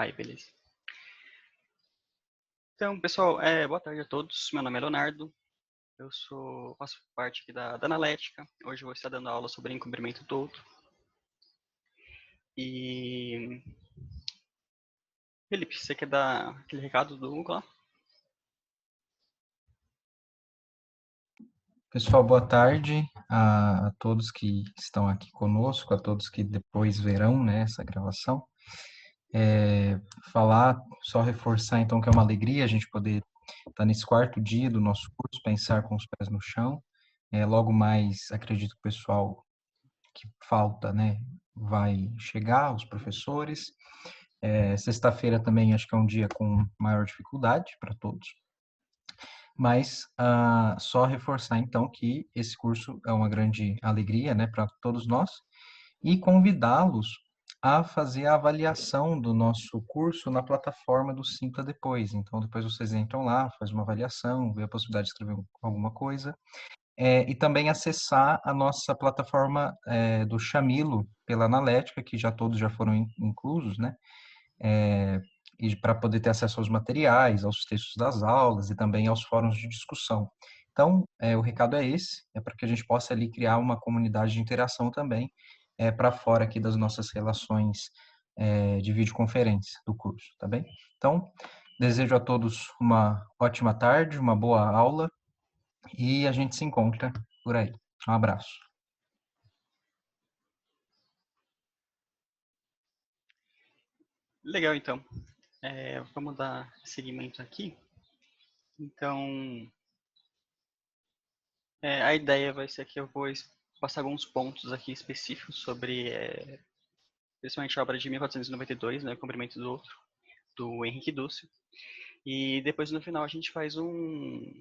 Aí, beleza. Então, pessoal, boa tarde a todos. Meu nome é Leonardo. Faço parte aqui da Analética. Hoje eu vou estar dando aula sobre encobrimento do outro. E, Felipe, você quer dar aquele recado do Hugo lá? Pessoal, boa tarde a todos que estão aqui conosco, a todos que depois verão, né, essa gravação. Só reforçar então que é uma alegria a gente poder estar nesse quarto dia do nosso curso, pensar com os pés no chão. Logo mais, acredito que o pessoal que falta, né, vai chegar, os professores. Sexta-feira também acho que é um dia com maior dificuldade para todos. Mas só reforçar então que esse curso é uma grande alegria, né, para todos nós e convidá-los a fazer a avaliação do nosso curso na plataforma do Simpla depois. Então, depois vocês entram lá, faz uma avaliação, vê a possibilidade de escrever alguma coisa, e também acessar a nossa plataforma do Chamilo pela Analética, que já todos já foram inclusos, né? E para poder ter acesso aos materiais, aos textos das aulas e também aos fóruns de discussão. Então, o recado é esse, é para que a gente possa ali criar uma comunidade de interação também, para fora aqui das nossas relações de videoconferência do curso, tá bem? Então, desejo a todos uma ótima tarde, uma boa aula e a gente se encontra por aí. Um abraço. Legal, então. Vamos dar seguimento aqui. Então, a ideia vai ser que eu vou passar alguns pontos aqui específicos sobre, principalmente a obra de 1492, né, O Cumprimento do Outro, do Henrique Dussel. E depois, no final, a gente faz um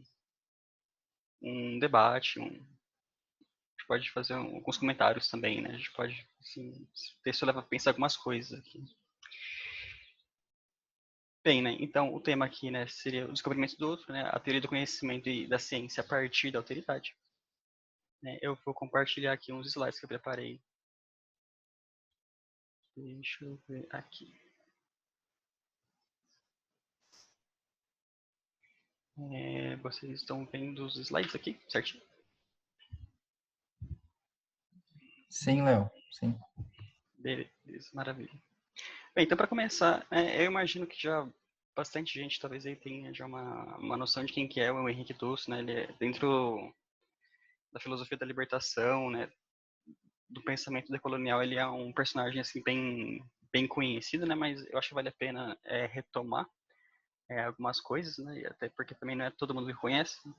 debate, a gente pode fazer alguns comentários também, né? A gente pode, assim, o texto leva a pensar algumas coisas aqui. Bem, né? Então, o tema aqui, né, seria o descobrimento do outro, né? A teoria do conhecimento e da ciência a partir da alteridade. Eu vou compartilhar aqui uns slides que eu preparei. Deixa eu ver aqui. Vocês estão vendo os slides aqui, certinho? Sim, Léo, sim. Beleza, maravilha. Bem, então para começar, eu imagino que já bastante gente talvez aí tenha já uma noção de quem que é o Henrique Dussel, né? Ele é dentro da filosofia da libertação, né? Do pensamento decolonial, ele é um personagem assim bem conhecido, né? Mas eu acho que vale a pena retomar algumas coisas, né? E até porque também não é todo mundo que conhece. Eu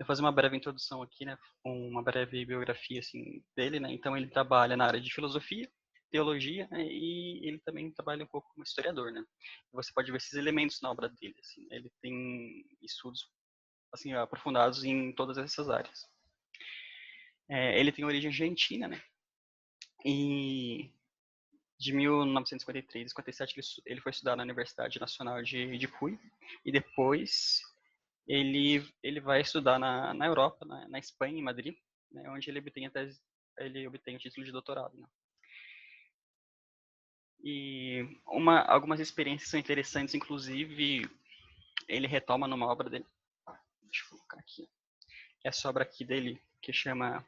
vou fazer uma breve introdução aqui, né? Uma breve biografia assim dele, né? Então ele trabalha na área de filosofia, teologia, né? E ele também trabalha um pouco como historiador, né? Você pode ver esses elementos na obra dele, assim, né? Ele tem estudos assim aprofundados em todas essas áreas. Ele tem origem argentina, né? E de 1953 a 57 ele foi estudar na Universidade Nacional de Puy e depois ele vai estudar na Europa, na Espanha, em Madrid, né, onde ele obtém o título de doutorado. Né. E algumas experiências são interessantes, inclusive ele retoma numa obra dele, deixa eu colocar aqui, essa obra aqui dele que chama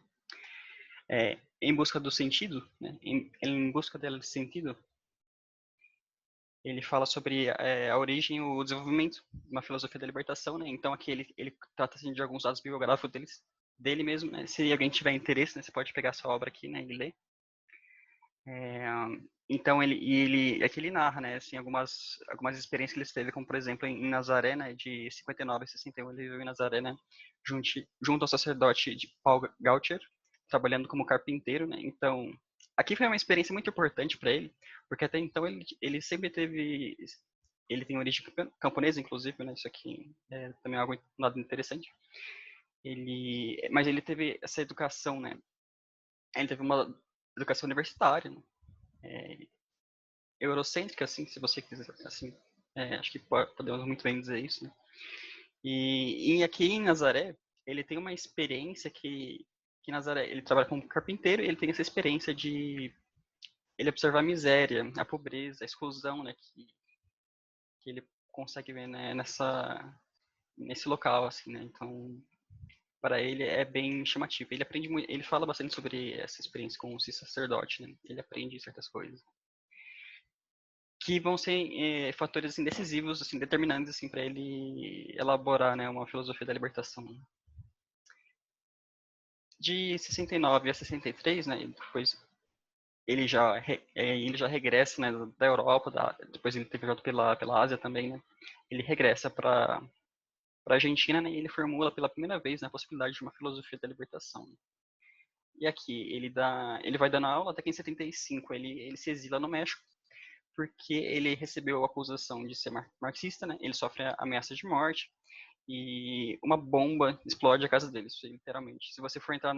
Em Busca do Sentido, né, em Busca dela de Sentido. Ele fala sobre a origem e o desenvolvimento de uma filosofia da libertação, né? Então aqui ele trata assim, de alguns dados biográficos dele mesmo, né? Se alguém tiver interesse, né, você pode pegar essa obra aqui, né, e ler. Então aqui ele narra, né, assim, algumas experiências que ele teve, como por exemplo em Nazaré, né, de 59 a 61, ele viveu em Nazaré, né, junto ao sacerdote de Paul Gautier, trabalhando como carpinteiro, né? Então aqui foi uma experiência muito importante para ele, porque até então ele sempre ele tem origem camponesa, inclusive, né? Isso aqui é também algo nada interessante. Mas ele teve essa educação, né? Ele teve uma educação universitária, né? Eurocêntrica, assim, se você quiser, assim, acho que podemos muito bem dizer isso, né? E aqui em Nazaré, ele tem uma experiência que Nazaré, ele trabalha como carpinteiro e ele tem essa experiência de ele observar a miséria, a pobreza, a exclusão, né, que ele consegue ver, né, nesse local, assim, né? Então, para ele é bem chamativo. Ele aprende muito, ele fala bastante sobre essa experiência com o sacerdote, né? Ele aprende certas coisas que vão ser fatores assim, decisivos, assim, determinantes assim, para ele elaborar, né, uma filosofia da libertação. De 69 a 63, né, depois ele já regressa, né, da Europa, depois ele teve viajado pela Ásia também, né, ele regressa para a Argentina, né, e ele formula pela primeira vez, né, a possibilidade de uma filosofia da libertação. E aqui ele vai dando aula até que em 75 ele se exila no México, porque ele recebeu a acusação de ser marxista, né, ele sofre ameaça de morte, e uma bomba explode a casa dele, literalmente. Se você for entrar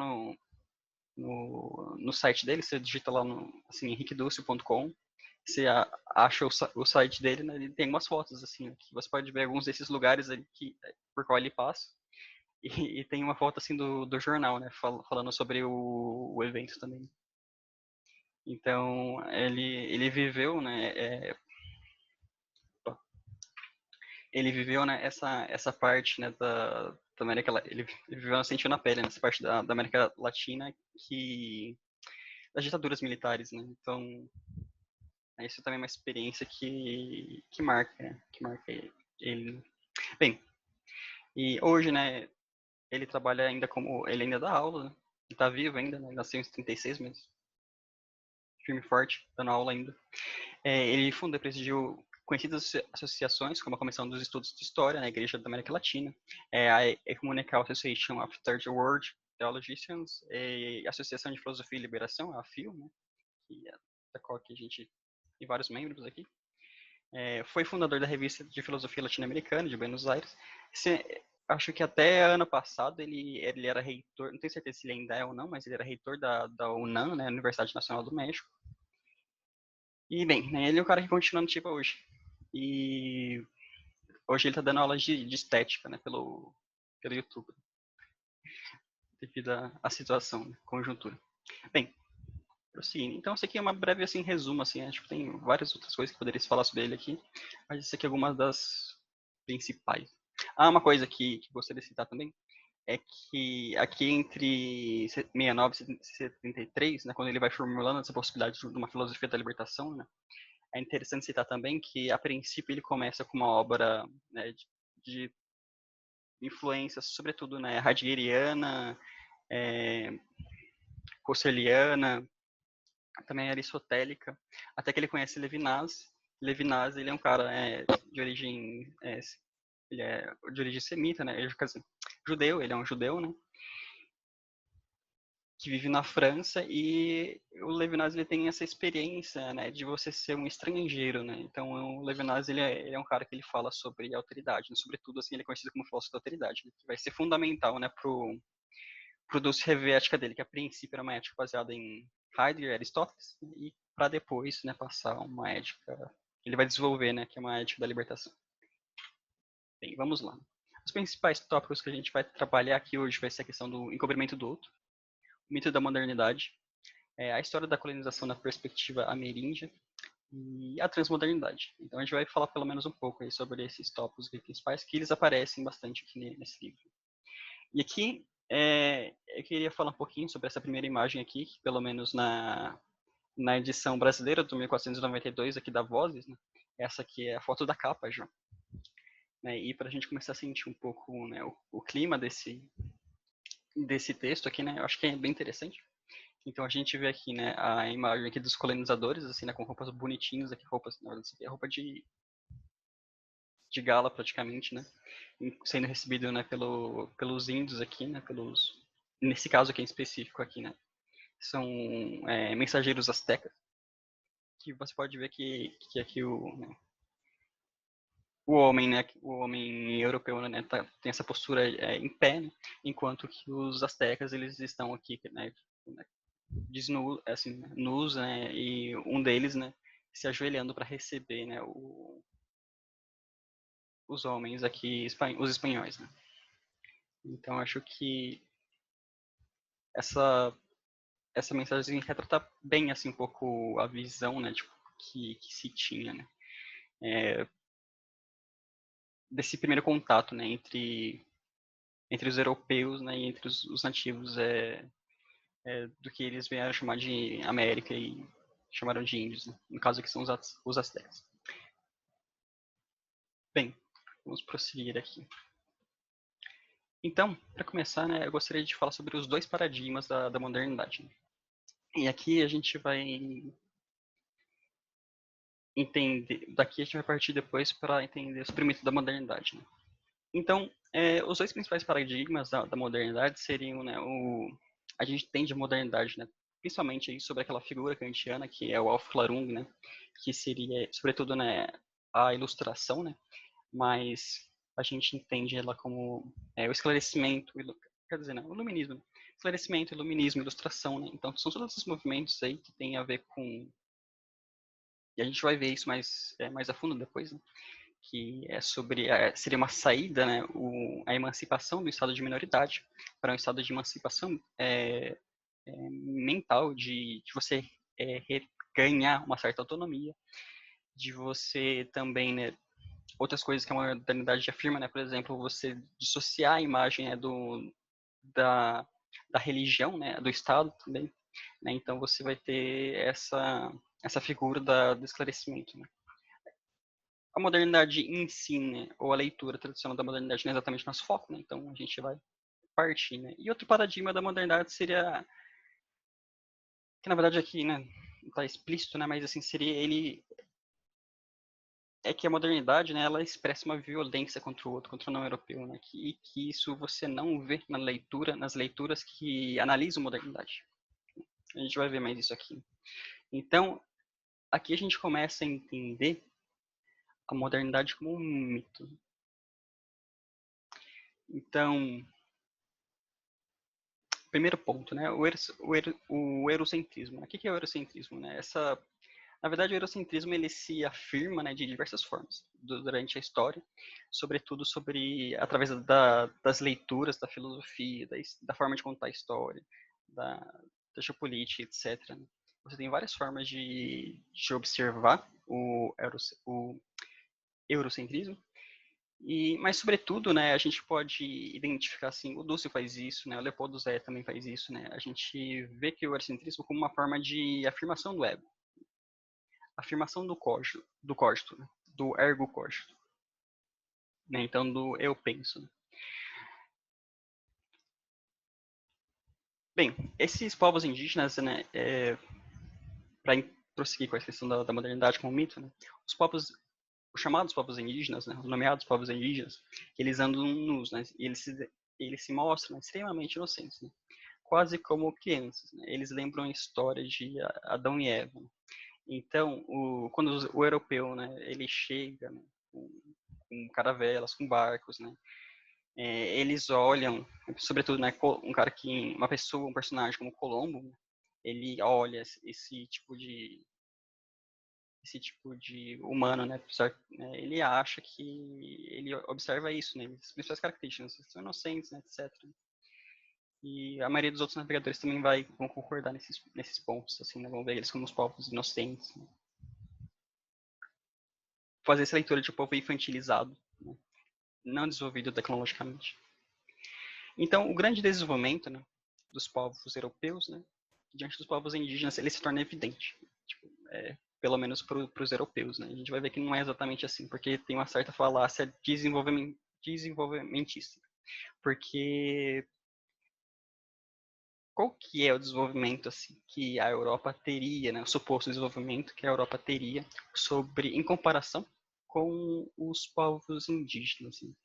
no site dele, você digita lá no assim, henriqueducio.com, você acha o site dele, né, ele tem umas fotos assim, que você pode ver alguns desses lugares ali por qual ele passa. E tem uma foto assim do jornal, né, falando sobre o evento também. Então, ele viveu, né, ele viveu, né, essa parte, né, da América, ele viveu, sentiu na pele, nessa parte da América Latina, das ditaduras militares, né, então, isso também é uma experiência que marca, né, que marca ele. Bem, e hoje, né, ele ainda dá aula, né, ele tá vivo ainda, né, ele nasceu em 76 mesmo, firme e forte, dando aula ainda. Ele fundou e presidiu conhecidas associações, como a Comissão dos Estudos de História na Igreja da América Latina, a Ecumenical Association of Third World Theologians, a Associação de Filosofia e Liberação, a FIL, né, da qual que a gente tem vários membros aqui. Foi fundador da Revista de Filosofia Latino-Americana de Buenos Aires. Acho que até ano passado ele era reitor, não tenho certeza se ele ainda é ou não, mas ele era reitor da UNAM, né, Universidade Nacional do México. E, bem, né, ele é o cara que continua no tipo hoje. E hoje ele tá dando aulas de estética, né, pelo YouTube, devido à situação, né, conjuntura. Bem, prosseguindo. Então, isso aqui é uma breve, assim, resumo, assim, acho que tem várias outras coisas que poderia se falar sobre ele aqui, mas isso aqui é algumas das principais. Uma coisa que gostaria de citar também é que aqui entre 69 e 73, né, quando ele vai formulando essa possibilidade de uma filosofia da libertação, né, é interessante citar também que, a princípio, ele começa com uma obra, né, de influência, sobretudo, né, heideggeriana, husserliana, também aristotélica, até que ele conhece Levinas. Levinas, ele é um cara de origem ele é de origem semita, né? Judeu, ele é um judeu, né? Que vive na França, e o Levinas ele tem essa experiência, né, de você ser um estrangeiro, né? Então o Levinas ele é um cara que ele fala sobre autoridade, né? Sobretudo assim ele é conhecido como filósofo da autoridade, né? Que vai ser fundamental, né, pro Dulce rever a ética dele, que a princípio era uma ética baseada em Heidegger e Aristóteles, né? E para depois, né, passar uma ética ele vai desenvolver, né, que é uma ética da libertação. Bem, vamos lá. Os principais tópicos que a gente vai trabalhar aqui hoje vai ser a questão do encobrimento do outro, o mito da modernidade, a história da colonização na perspectiva ameríndia e a transmodernidade. Então a gente vai falar pelo menos um pouco aí sobre esses tópicos principais, que eles aparecem bastante aqui nesse livro. E aqui eu queria falar um pouquinho sobre essa primeira imagem aqui, que pelo menos na edição brasileira do 1492 aqui da Vozes, né, essa aqui é a foto da capa já. Né, e para a gente começar a sentir um pouco, né, o clima desse texto aqui, né, eu acho que é bem interessante. Então a gente vê aqui, né, a imagem aqui dos colonizadores, assim, né, com roupas bonitinhas, aqui roupas, na verdade, é roupa de gala praticamente, né, sendo recebido, né, pelos índios aqui, né, nesse caso aqui em específico aqui, né, são mensageiros astecas, que você pode ver que aqui o homem, né, o homem europeu, né, tem essa postura em pé, né, enquanto que os astecas eles estão aqui, né, assim, nus, né, e um deles, né, se ajoelhando para receber, né, os homens aqui, os espanhóis, né. Então acho que essa mensagem retrata bem assim um pouco a visão, né, tipo, que se tinha, né. desse primeiro contato, né, entre os europeus, né, e entre os nativos, do que eles vieram chamar de América e chamaram de índios, né? No caso aqui são os astecas. Bem, vamos prosseguir aqui. Então, para começar, né, eu gostaria de falar sobre os dois paradigmas da modernidade. E aqui a gente vai entender, daqui a gente vai partir depois para entender os primeiros da modernidade. Né? Então, os dois principais paradigmas da modernidade seriam, né, a gente entende a modernidade, né, principalmente aí sobre aquela figura kantiana que é o Aufklärung, né, que seria, sobretudo, né, a ilustração, né, mas a gente entende ela como o esclarecimento, quer dizer, né, o iluminismo, né? Esclarecimento, iluminismo, ilustração, né? Então, são todos esses movimentos aí que têm a ver com... E a gente vai ver isso mais a fundo depois, né? Que é sobre... seria uma saída, né? A emancipação do estado de minoridade para um estado de emancipação mental, de você ganhar uma certa autonomia, de você também, né, outras coisas que a modernidade afirma, né? Por exemplo, você dissociar a imagem da, da religião, né? Do Estado também. Né? Então você vai ter essa figura do esclarecimento. Né? A modernidade em si, né? Ou a leitura tradicional da modernidade não é exatamente nosso foco, né? Então a gente vai partir. Né? E outro paradigma da modernidade seria, que na verdade aqui, né? Não está explícito, né? Mas assim, seria ele que a modernidade, né, ela expressa uma violência contra o outro, contra o não europeu, né, que isso você não vê nas leituras que analisam a modernidade. A gente vai ver mais isso aqui. Então, aqui a gente começa a entender a modernidade como um mito. Então, primeiro ponto, né, o eurocentrismo. O que é o eurocentrismo? Né? Na verdade, o eurocentrismo ele se afirma, né, de diversas formas durante a história, sobretudo através das leituras, da filosofia, da forma de contar a história, da geopolítica, etc. Né? Você tem várias formas de observar o eurocentrismo, mas sobretudo, né, a gente pode identificar assim, o Dussel faz isso, né, o Leopoldo Zé também faz isso, né, a gente vê que o eurocentrismo como uma forma de afirmação do ego, afirmação do cogito, né? Do ergo cogito, né? Então do eu penso. Bem, esses povos indígenas, né, para prosseguir com a questão da modernidade como mito, né, os chamados povos indígenas, né, os nomeados povos indígenas, eles andam nus, né, e eles se mostram, né, extremamente inocentes, né, quase como crianças. Né, eles lembram a história de Adão e Eva. Né. Então, quando o europeu, né, ele chega, né, com caravelas, com barcos, né, eles olham, sobretudo, né, uma pessoa, um personagem como Colombo, né, ele olha esse tipo de humano, né, ele acha que ele observa isso, né, as principais características, eles são inocentes, né, etc. E a maioria dos outros navegadores também vão concordar nesses pontos, assim, né, vão ver eles como os povos inocentes, né. Fazer essa leitura de povo infantilizado, né, não desenvolvido tecnologicamente. Então, o grande desenvolvimento, né, dos povos europeus, né, diante dos povos indígenas, ele se torna evidente. Tipo, pelo menos para os europeus. Né? A gente vai ver que não é exatamente assim, porque tem uma certa falácia desenvolvimentista. Porque qual que é o desenvolvimento assim, que a Europa teria, né, o suposto desenvolvimento que a Europa teria em comparação com os povos indígenas? Assim?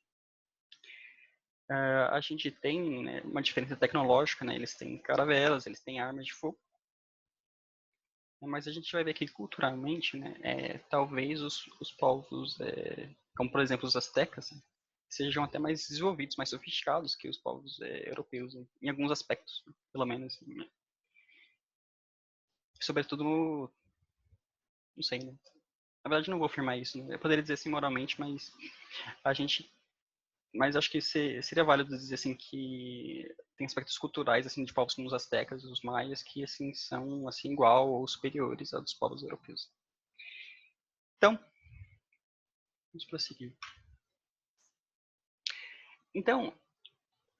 A gente tem, né, uma diferença tecnológica, né? Eles têm caravelas, eles têm armas de fogo, mas a gente vai ver que culturalmente, né, talvez os povos, como por exemplo os astecas, né, sejam até mais desenvolvidos, mais sofisticados que os povos europeus, né, em alguns aspectos, né, pelo menos. Né. Sobretudo não sei, né? Na verdade não vou afirmar isso, né? Eu poderia dizer assim moralmente, a gente mas acho que seria válido dizer assim que tem aspectos culturais assim de povos como os astecas, os maias que assim são assim igual ou superiores aos dos povos europeus. Então, vamos prosseguir. Então,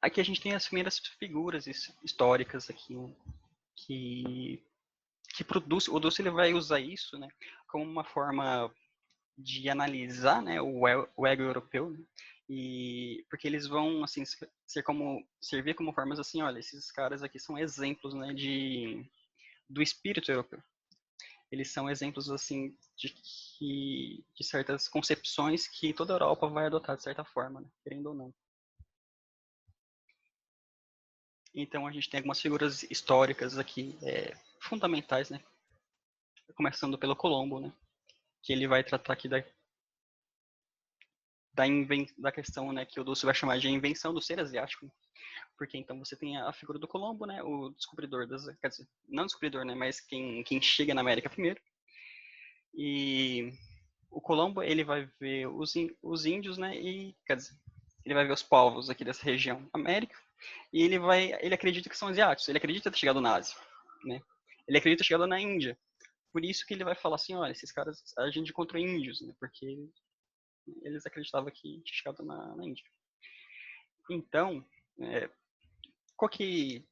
aqui a gente tem as primeiras figuras históricas aqui, né, que produz, o Dulce ele vai usar isso, né, como uma forma de analisar, né, o ego europeu, né, e porque eles vão assim servir como formas assim, olha, esses caras aqui são exemplos, né, do espírito europeu. Eles são exemplos assim de certas concepções que toda a Europa vai adotar de certa forma, né, querendo ou não. Então a gente tem algumas figuras históricas aqui fundamentais, né, começando pelo Colombo, né, que ele vai tratar aqui da questão, né, que o Dulce vai chamar de invenção do ser asiático, porque então você tem a figura do Colombo, né, o descobridor quer dizer, não descobridor, né, mas quem chega na América primeiro. E o Colombo, ele vai ver os índios, né, e quer dizer, ele vai ver os povos aqui dessa região América, e ele acredita que são asiáticos, ele acredita ter chegado na Ásia, né? Ele acredita ter chegado na Índia. Por isso que ele vai falar assim, olha, esses caras, a gente encontrou índios, né? Porque eles acreditavam que tinha chegado na Índia. Então, é, qual que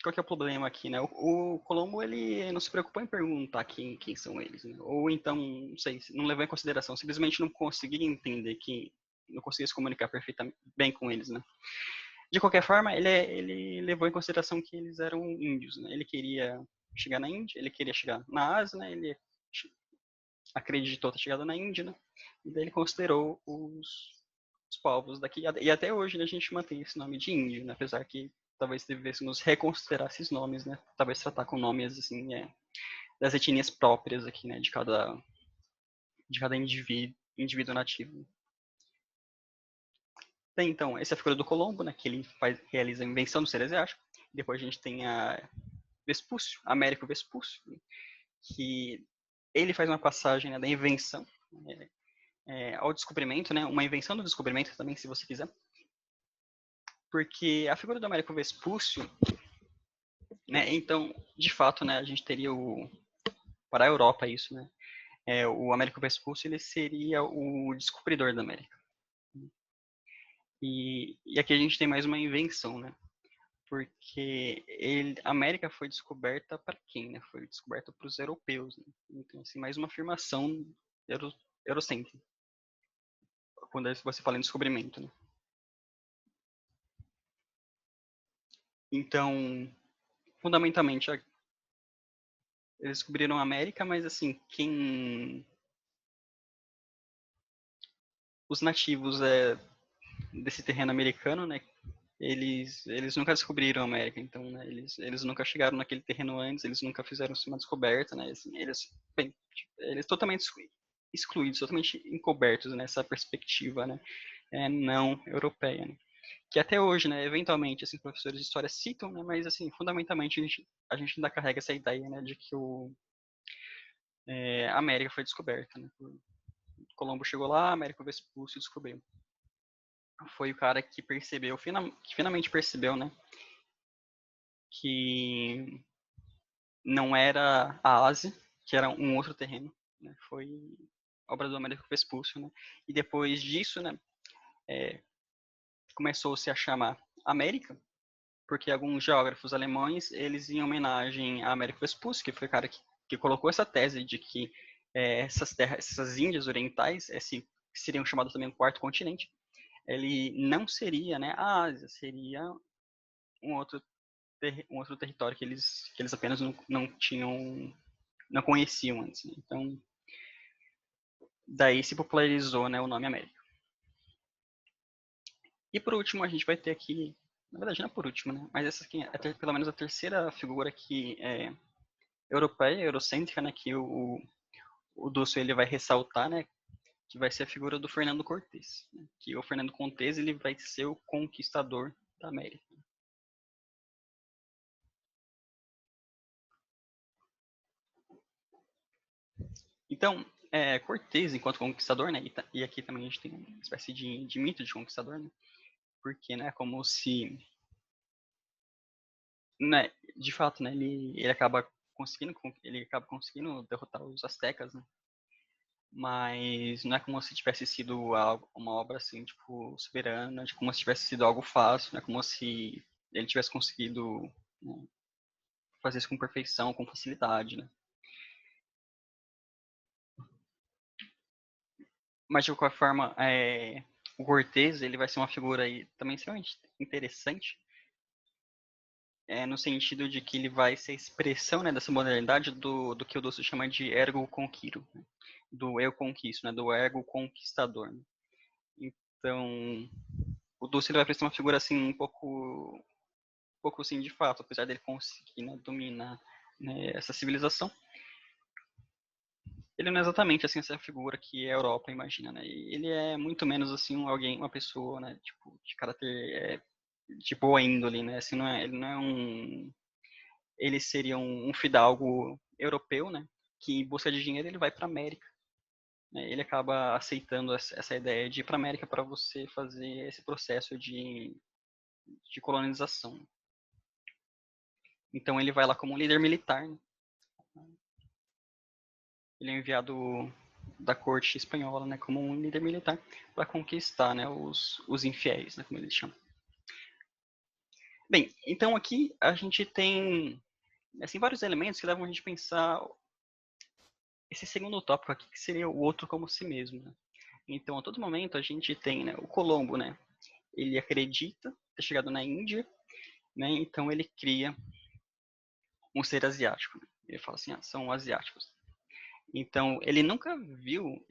qual que é o problema aqui, né? O Colombo, ele não se preocupou em perguntar quem são eles, né? Ou então, não sei, não levou em consideração, simplesmente não conseguia entender não conseguia se comunicar perfeitamente bem com eles, né? De qualquer forma, ele levou em consideração que eles eram índios, né? Ele queria chegar na Índia, ele queria chegar na Ásia, né? Ele acreditou ter chegado na Índia, né? E daí ele considerou os povos daqui. E até hoje, né, a gente mantém esse nome de índio, né? Apesar que talvez devêssemos reconsiderar esses nomes, né? Talvez tratar com nomes, assim, das etnias próprias aqui, né? De cada indivíduo nativo. Tem, então, essa é a figura do Colombo, né? Que ele realiza a invenção do ser asiático. Depois a gente tem a Vespúcio, Américo Vespúcio, que ele faz uma passagem, né, da invenção ao descobrimento, né? Uma invenção do descobrimento também, se você quiser. Porque a figura do Américo Vespúcio, né? Então, de fato, né? A gente teria para a Europa isso, né? O Américo Vespúcio, ele seria o descobridor da América. E aqui a gente tem mais uma invenção, né? Porque a América foi descoberta para quem, né? Foi descoberta para os europeus, né? Então, assim, mais uma afirmação eurocêntrica, quando você fala em descobrimento, né? Então, fundamentalmente, eles descobriram a América, mas assim, os nativos desse terreno americano, né? Eles nunca descobriram a América, então, né, eles nunca chegaram naquele terreno antes, eles nunca fizeram uma descoberta, né? Assim, eles totalmente excluídos, totalmente encobertos nessa perspectiva, né? Não europeia, né? Que até hoje, né, eventualmente, assim, professores de história citam, né, mas, assim, fundamentalmente, a gente ainda carrega essa ideia, né, de que a América foi descoberta, né? Colombo chegou lá, Américo Vespúcio descobriu. Foi o cara que percebeu, que finalmente percebeu, né, que não era a Ásia, que era um outro terreno, né? Foi obra do Américo Vespúcio, né? E depois disso, né, começou-se a chamar América, porque alguns geógrafos alemães, eles em homenagem a Américo Vespúcio, que foi o cara que colocou essa tese de que essas terras, essas Índias orientais, seriam chamadas também o quarto continente, ele não seria, né, a Ásia, seria um outro território que eles apenas não tinham, não conheciam antes, né? Então, daí se popularizou, né, o nome América. E por último, a gente vai ter aqui, na verdade não é por último, né, mas essa aqui é pelo menos a terceira figura que é europeia, eurocêntrica, né, que o Dulce ele vai ressaltar, né, que vai ser a figura do Fernando Cortés, né, que o Fernando Cortés ele vai ser o conquistador da América. Então, Cortés, enquanto conquistador, né, e aqui também a gente tem uma espécie de mito de conquistador, né, porque, né, como se, né, de fato, né, ele acaba conseguindo derrotar os astecas, né, mas não é como se tivesse sido uma obra assim, tipo, soberana, como se tivesse sido algo fácil, não é como se ele tivesse conseguido, né, fazer isso com perfeição, com facilidade, né? Mas de qualquer forma, o Cortez ele vai ser uma figura aí também extremamente interessante, no sentido de que ele vai ser a expressão, né, dessa modernidade do que o Dosto chama de ergo conquiro, né? Do eu conquisto, né, do ego conquistador. Né? Então, o Dosto ele vai parecer uma figura assim um pouco assim de fato, apesar dele conseguir, né, dominar, né, essa civilização. Ele não é exatamente assim essa figura que a Europa imagina, né? E ele é muito menos assim uma pessoa, né, tipo de caráter tipo boa índole, né? Assim, ele não é ele seria um fidalgo europeu, né? Que em busca de dinheiro ele vai para a América, né? Ele acaba aceitando essa ideia de ir para a América para você fazer esse processo de colonização. Então ele vai lá como um líder militar, né? Ele é enviado da corte espanhola, né, como um líder militar para conquistar, né, os infiéis, né, como eles chamam. Bem, então aqui a gente tem assim, vários elementos que levam a gente a pensar esse segundo tópico aqui, que seria o outro como si mesmo. Né? Então, a todo momento a gente tem, né, o Colombo, né, ele acredita ter chegado na Índia, né, então ele cria um ser asiático. Né? Ele fala assim, são asiáticos. Então, ele nunca viu,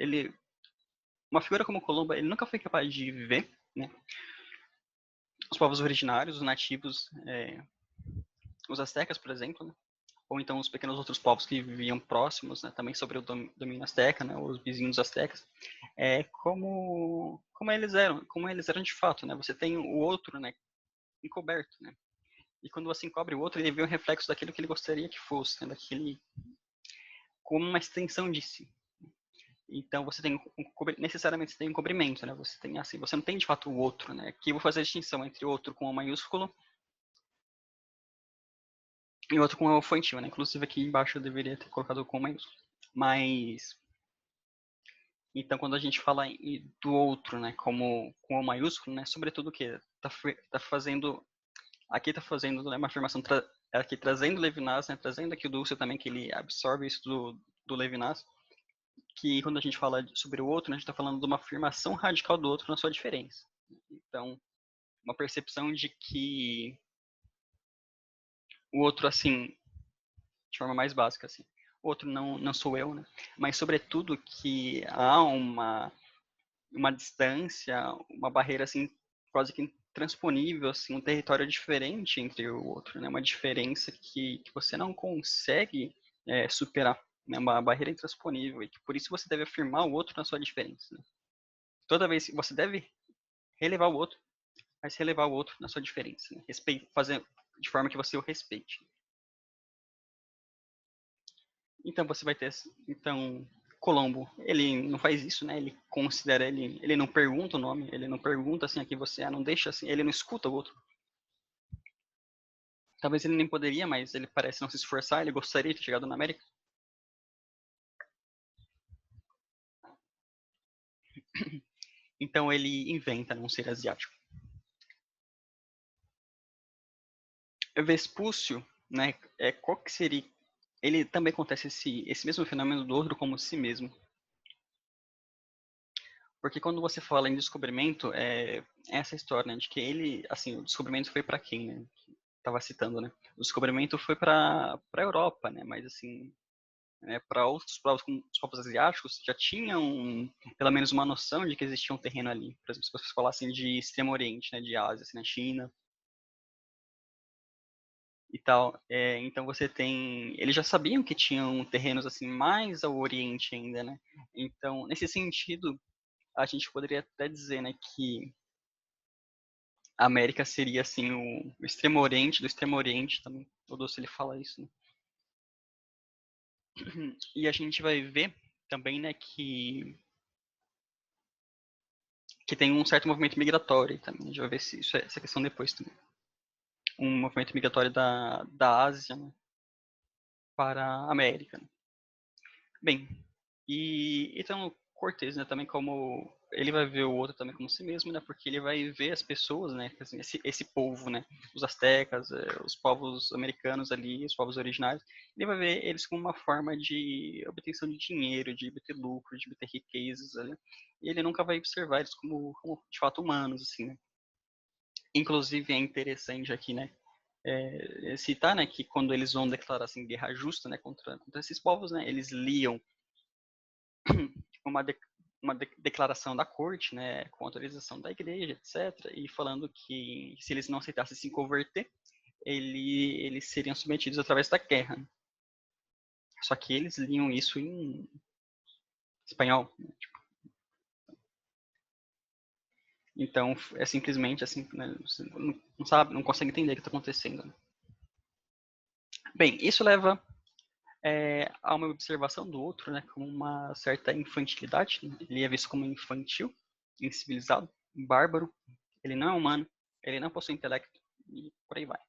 uma figura como Colombo, ele nunca foi capaz de ver, né, os povos originários, os nativos, os astecas, por exemplo, né, ou então os pequenos outros povos que viviam próximos, né, também sobre o domínio asteca, né, os vizinhos astecas, como eles eram de fato, né? Você tem o outro, né, encoberto, né? E quando você encobre o outro, ele vê um reflexo daquilo que ele gostaria que fosse, né, daquele como uma extensão de si. Então você tem necessariamente você tem um cobrimento, né? Você tem assim, você não tem de fato o outro, né? Aqui eu vou fazer a distinção entre outro com o maiúsculo e outro com o infantil, né? Inclusive aqui embaixo eu deveria ter colocado com o maiúsculo. Mas então, quando a gente fala do outro, né, como com o maiúsculo, né, sobretudo o que tá fazendo, aqui tá fazendo, né, uma afirmação aqui trazendo Levinas, né, trazendo aqui o Dulce também que ele absorve isso do Levinas, que quando a gente fala sobre o outro, né, a gente está falando de uma afirmação radical do outro na sua diferença. Então, uma percepção de que o outro assim, de forma mais básica assim, o outro não sou eu, né, mas sobretudo que há uma distância, uma barreira assim quase que intransponível, assim, um território diferente entre o outro, né? Uma diferença que você não consegue superar, né? Uma barreira intransponível e que por isso você deve afirmar o outro na sua diferença. Né? Toda vez você deve relevar o outro, mas relevar o outro na sua diferença, né? Fazer de forma que você o respeite. Então você vai ter, então Colombo, ele não faz isso, né? Ele considera ele não pergunta o nome, ele não pergunta assim a quem você é, não deixa assim, ele não escuta o outro. Talvez ele nem poderia, mas ele parece não se esforçar, ele gostaria de ter chegado na América. Então ele inventa um ser asiático. Vespúcio, né, qual que seria? Ele também acontece esse mesmo fenômeno do outro como si mesmo. Porque quando você fala em descobrimento, essa história, né, de que ele, assim, o descobrimento foi para quem, né? Tava citando, né? O descobrimento foi para Europa, né? Mas assim, para outros povos, como os povos asiáticos, já tinham pelo menos uma noção de que existia um terreno ali. Por exemplo, se vocês falassem de Extremo Oriente, né, de Ásia, assim, na China e tal, então você tem, eles já sabiam que tinham terrenos assim mais ao Oriente ainda, né? Então, nesse sentido, a gente poderia até dizer, né, que a América seria assim o Extremo Oriente do Extremo Oriente também. O Doce ele fala isso, né? E a gente vai ver também, né, que tem um certo movimento migratório também. A gente vai ver se isso essa questão depois também. Um movimento migratório da Ásia, né, para a América. Né? Bem, E então Cortez, né, também como ele vai ver o outro também como si mesmo, né, porque ele vai ver as pessoas, né, assim, esse povo, né, os astecas, os povos americanos ali, os povos originários, ele vai ver eles como uma forma de obtenção de dinheiro, de obter lucro, de obter riquezas, né, e ele nunca vai observar eles como de fato humanos, assim, né. Inclusive é interessante aqui, né, citar, né, que quando eles vão declarar assim guerra justa, né, contra esses povos, né, eles liam uma, declaração da corte, né, com autorização da igreja, etc., e falando que se eles não aceitassem se converter, eles seriam submetidos através da guerra. Só que eles liam isso em espanhol. Né, tipo. Então, é simplesmente assim, né, você não sabe, não consegue entender o que está acontecendo. Bem, isso leva a uma observação do outro, né, como uma certa infantilidade. Né? Ele é visto como infantil, incivilizado, bárbaro. Ele não é humano, ele não possui intelecto e por aí vai.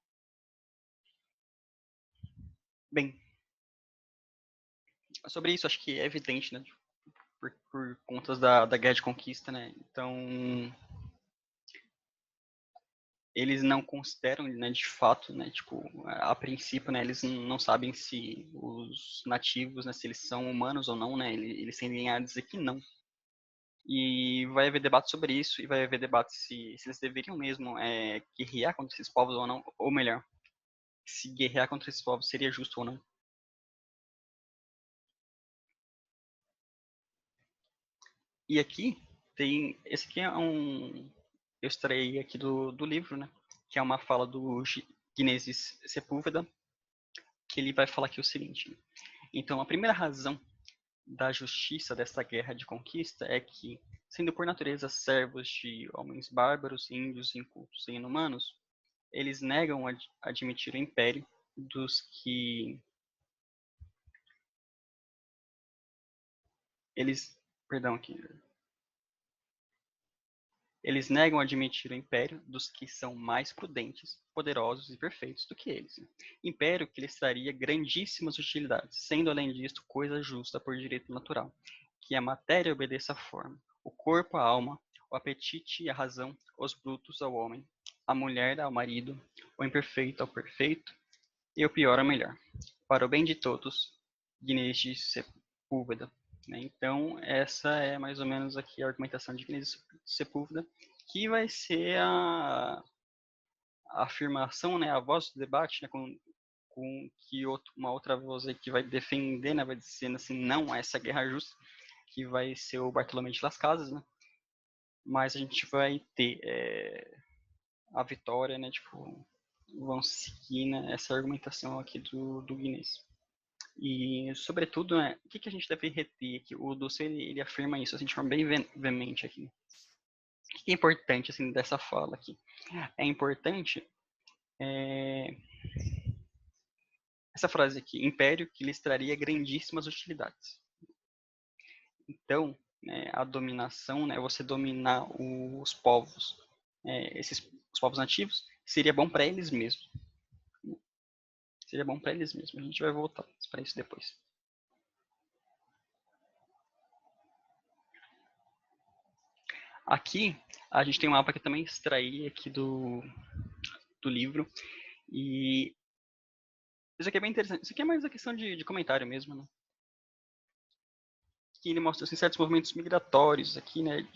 Bem, sobre isso acho que é evidente, né, por contas da guerra de conquista, né. Então eles não consideram, né, de fato, né, tipo, a princípio, né, eles não sabem se os nativos, né, se eles são humanos ou não, né, eles tendem a dizer que não. E vai haver debate sobre isso, e vai haver debate se eles deveriam mesmo guerrear contra esses povos ou não, ou melhor, se guerrear contra esses povos seria justo ou não. E aqui tem, esse aqui é eu extraí aqui do livro, né, que é uma fala do Gnesis Sepúlveda, que ele vai falar aqui o seguinte: então, a primeira razão da justiça desta guerra de conquista é que, sendo por natureza servos de homens bárbaros, índios, incultos e inumanos, eles negam admitir o império dos que eles, perdão aqui, eles negam admitir o império dos que são mais prudentes, poderosos e perfeitos do que eles. Império que lhes traria grandíssimas utilidades, sendo além disto coisa justa por direito natural, que a matéria obedeça à forma, o corpo à alma, o apetite à razão, os brutos ao homem, a mulher ao marido, o imperfeito ao perfeito e o pior ao melhor, para o bem de todos, Guinness de Sepúlveda. Né? Então, essa é mais ou menos aqui a argumentação de Guinness de Sepúlveda, que vai ser a afirmação, né, a voz do debate, né, com que uma outra voz aí que vai defender, né, vai dizendo assim, não a essa guerra justa, que vai ser o Bartolomé de Las Casas, né? Mas a gente vai ter a vitória, né, tipo, vão seguir, né, essa argumentação aqui do Guinness. E, sobretudo, né, o que a gente deve reter aqui? O Dulce, ele afirma isso, assim, de forma bem veemente aqui. O que é importante, assim, dessa fala aqui? É importante essa frase aqui, império que lhes traria grandíssimas utilidades. Então, né, a dominação, né, você dominar os povos, os povos nativos, seria bom para eles mesmos. Seria bom para eles mesmos. A gente vai voltar para isso depois. Aqui, a gente tem um mapa que também extraí aqui do livro. E isso aqui é bem interessante. Isso aqui é mais a questão de comentário mesmo, né? Que ele mostra assim, certos movimentos migratórios aqui, né?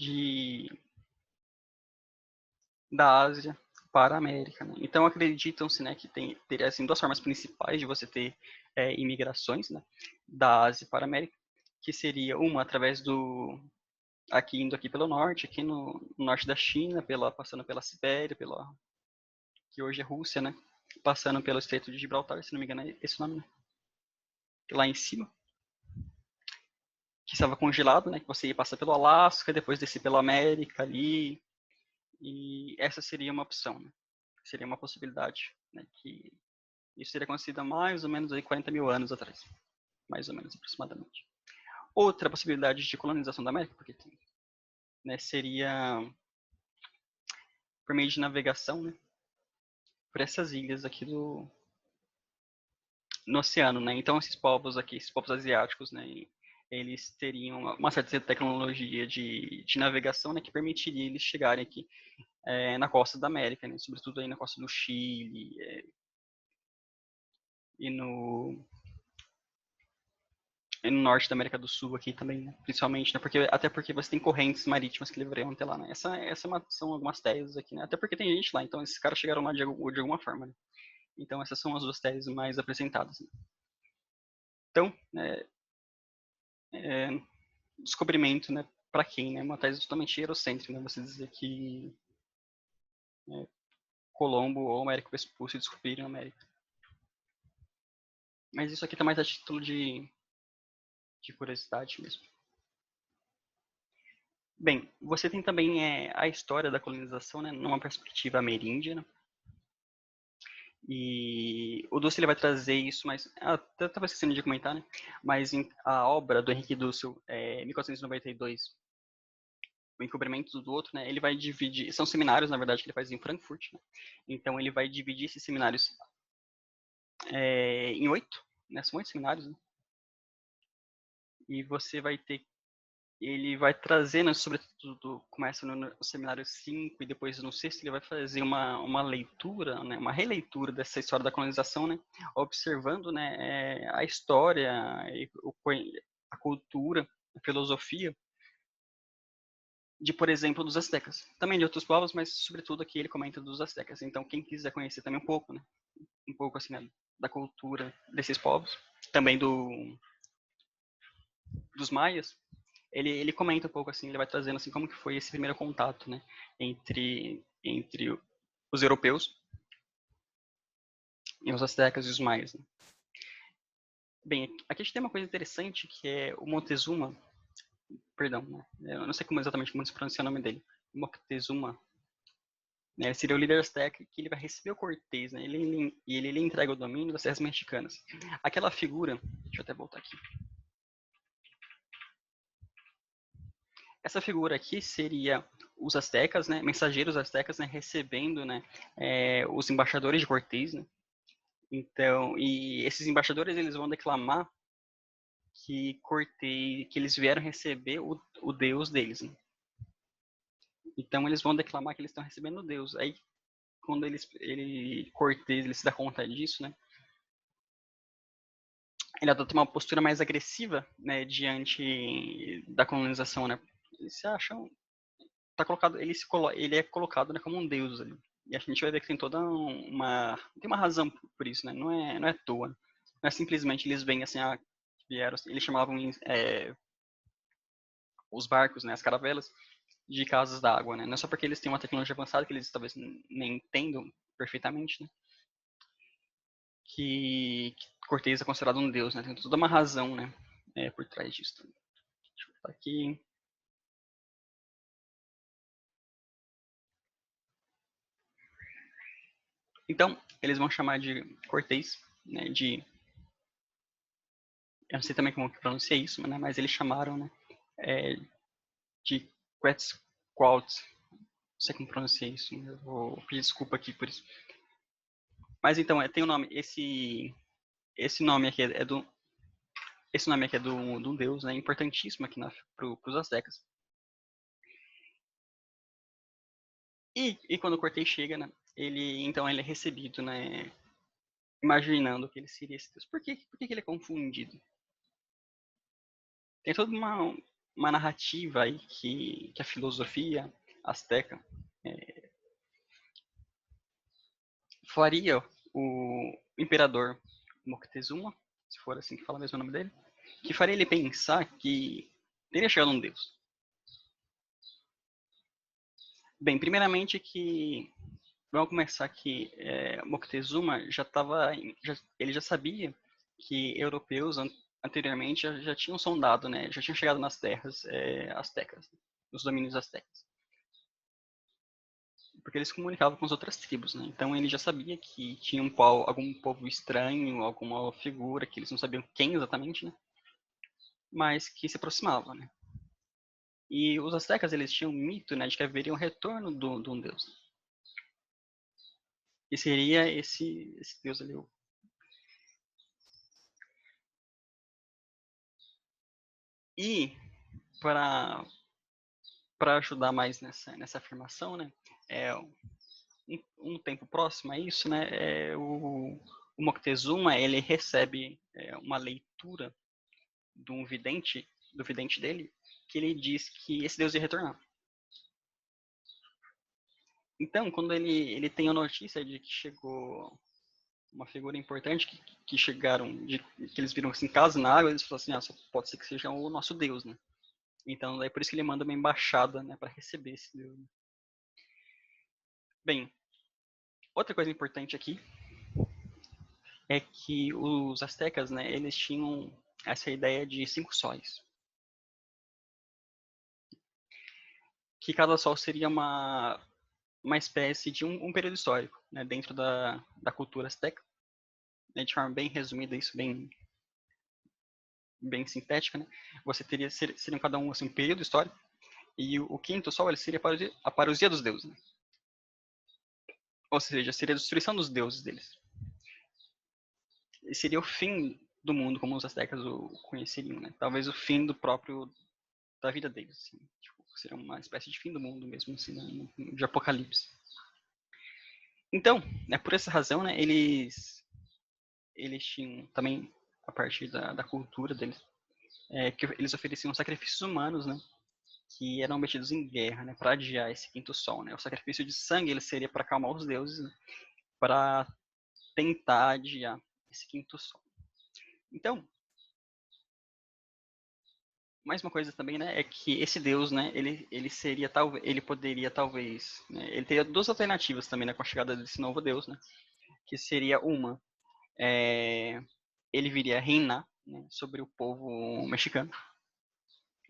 Da Ásia para a América. Né? Então acreditam-se, né, que teria assim, duas formas principais de você ter imigrações, né, da Ásia para a América, que seria uma através indo aqui pelo norte, aqui no norte da China, passando pela Sibéria, que hoje é Rússia, né, passando pelo Estreito de Gibraltar, se não me engano é esse nome, né, lá em cima, que estava congelado, né, que você ia passar pelo Alasca, depois descer pela América ali, e essa seria uma opção, né? Seria uma possibilidade, né, que isso seria acontecido há mais ou menos aí 40 mil anos atrás, mais ou menos aproximadamente. Outra possibilidade de colonização da América, porque né, seria por meio de navegação, né, por essas ilhas aqui no oceano, né? Então esses povos aqui, esses povos asiáticos, né, eles teriam uma certa tecnologia de navegação, né, que permitiria eles chegarem aqui na costa da América, né, sobretudo aí na costa do Chile e no norte da América do Sul aqui também, né, principalmente, né, até porque você tem correntes marítimas que levariam até lá, né. São algumas teses aqui, né, até porque tem gente lá, então esses caras chegaram lá de alguma forma, né. Então essas são as duas teses mais apresentadas. Né. Então, descobrimento, né, para quem, né, uma tese totalmente eurocêntrica, né, você dizer que Colombo ou Américo Vespucci descobriram a América. Mas isso aqui tá mais a título de curiosidade mesmo. Bem, você tem também a história da colonização, né, numa perspectiva ameríndia, né? E o Dussel ele vai trazer isso, mas até estava esquecendo de comentar, né? Mas a obra do Henrique Dussel, 1492, o encobrimento do outro, né? Ele vai dividir, são seminários, na verdade, que ele faz em Frankfurt, né? Então ele vai dividir esses seminários em 8, né? São 8 seminários, né? E você vai ter ele vai trazer, né, sobretudo, começa no seminário 5 e depois no sexto, ele vai fazer uma leitura, né, uma releitura dessa história da colonização, né, observando, né, a história, a cultura, a filosofia de, por exemplo, dos astecas. Também de outros povos, mas sobretudo aqui ele comenta dos astecas. Então, quem quiser conhecer também um pouco, né, um pouco assim, né, da cultura desses povos, também dos maias, ele comenta um pouco assim, ele vai trazendo assim como que foi esse primeiro contato, né, entre os europeus e os astecas e os maias. Né. Bem, aqui a gente tem uma coisa interessante que é o Montezuma, perdão, né, eu não sei exatamente como se pronuncia o nome dele, Moctezuma, né, ele seria o líder asteca que ele vai receber o Cortés, né, ele entrega o domínio das terras mexicanas. Aquela figura, deixa eu até voltar aqui. Essa figura aqui seria os astecas, né, mensageiros astecas, né, recebendo, né, os embaixadores de Cortés, né. Então, e esses embaixadores eles vão declamar que Cortés, que eles vieram receber o Deus deles. Né. Então eles vão declamar que eles estão recebendo o Deus. Aí quando Cortés ele se dá conta disso, né, ele adota uma postura mais agressiva, né, diante da colonização, né. Eles se acham tá colocado, ele é colocado, né, como um deus ali. E a gente vai ver que tem toda tem uma razão por isso, né? Não é à toa. Não é simplesmente eles vêm assim, vieram, eles chamavam os barcos, né, as caravelas, de casas d'água, né? Não é só porque eles têm uma tecnologia avançada que eles talvez nem entendam perfeitamente, né? Que Cortez é considerado um deus, né? Tem toda uma razão, né, por trás disso. Deixa eu botar aqui. Então, eles vão chamar de Cortez, né, eu não sei também como que pronuncia isso, né, mas eles chamaram, né, de Quetzalcoatl, não sei como pronuncia isso, eu vou pedir desculpa aqui por isso. Mas então, tem o nome, esse nome aqui esse nome aqui é de um deus, né, importantíssimo aqui para os astecas. E quando o Cortez chega, né, então ele é recebido, né, imaginando que ele seria esse deus. Por que ele é confundido? Tem toda uma narrativa aí que a filosofia asteca faria o imperador Moctezuma, se for assim que fala mesmo o nome dele, que faria ele pensar que teria chegado um deus. Bem, primeiramente que vamos começar que Moctezuma ele já sabia que europeus anteriormente já tinham sondado, né, já tinham chegado nas terras astecas, nos domínios astecas. Porque eles se comunicavam com as outras tribos, né? Então ele já sabia que tinha algum povo estranho, alguma figura que eles não sabiam quem exatamente, né? Mas que se aproximava, né? E os astecas eles tinham um mito, né, de que haveria um retorno de um deus. E seria esse deus ali, E para ajudar mais nessa afirmação, né, um tempo próximo a isso, né, o Moctezuma, ele recebe uma leitura do vidente dele, que ele diz que esse Deus ia retornar. Então, quando ele tem a notícia de que chegou uma figura importante, que chegaram, que eles viram assim, casa na água, eles falaram assim, só pode ser que seja o nosso Deus, né? Então, daí por isso que ele manda uma embaixada, né, para receber esse Deus. Bem, outra coisa importante aqui é que os astecas, né, eles tinham essa ideia de 5 sóis. Que cada sol seria uma espécie de um período histórico, né, dentro da cultura asteca. Né, de forma bem resumida, isso bem sintética, né? Você seriam cada um assim, um período histórico, e o quinto sol ele seria a parousia dos deuses. Né? Ou seja, seria a destruição dos deuses deles. E seria o fim do mundo, como os astecas o conheceriam. Né? Talvez o fim da vida deles. Assim. Tipo, seria uma espécie de fim do mundo mesmo, assim, né? De apocalipse. Então, por essa razão, né, eles tinham também, a partir da cultura deles, que eles ofereciam sacrifícios humanos, né, que eram metidos em guerra, né, para adiar esse quinto sol, né. O sacrifício de sangue ele seria para acalmar os deuses, né, para tentar adiar esse quinto sol. Então, mais uma coisa também, né, é que esse deus, né, ele poderia talvez, né, ele teria duas alternativas também, né, com a chegada desse novo deus, né, que seria uma, ele viria a reinar, né, sobre o povo mexicano.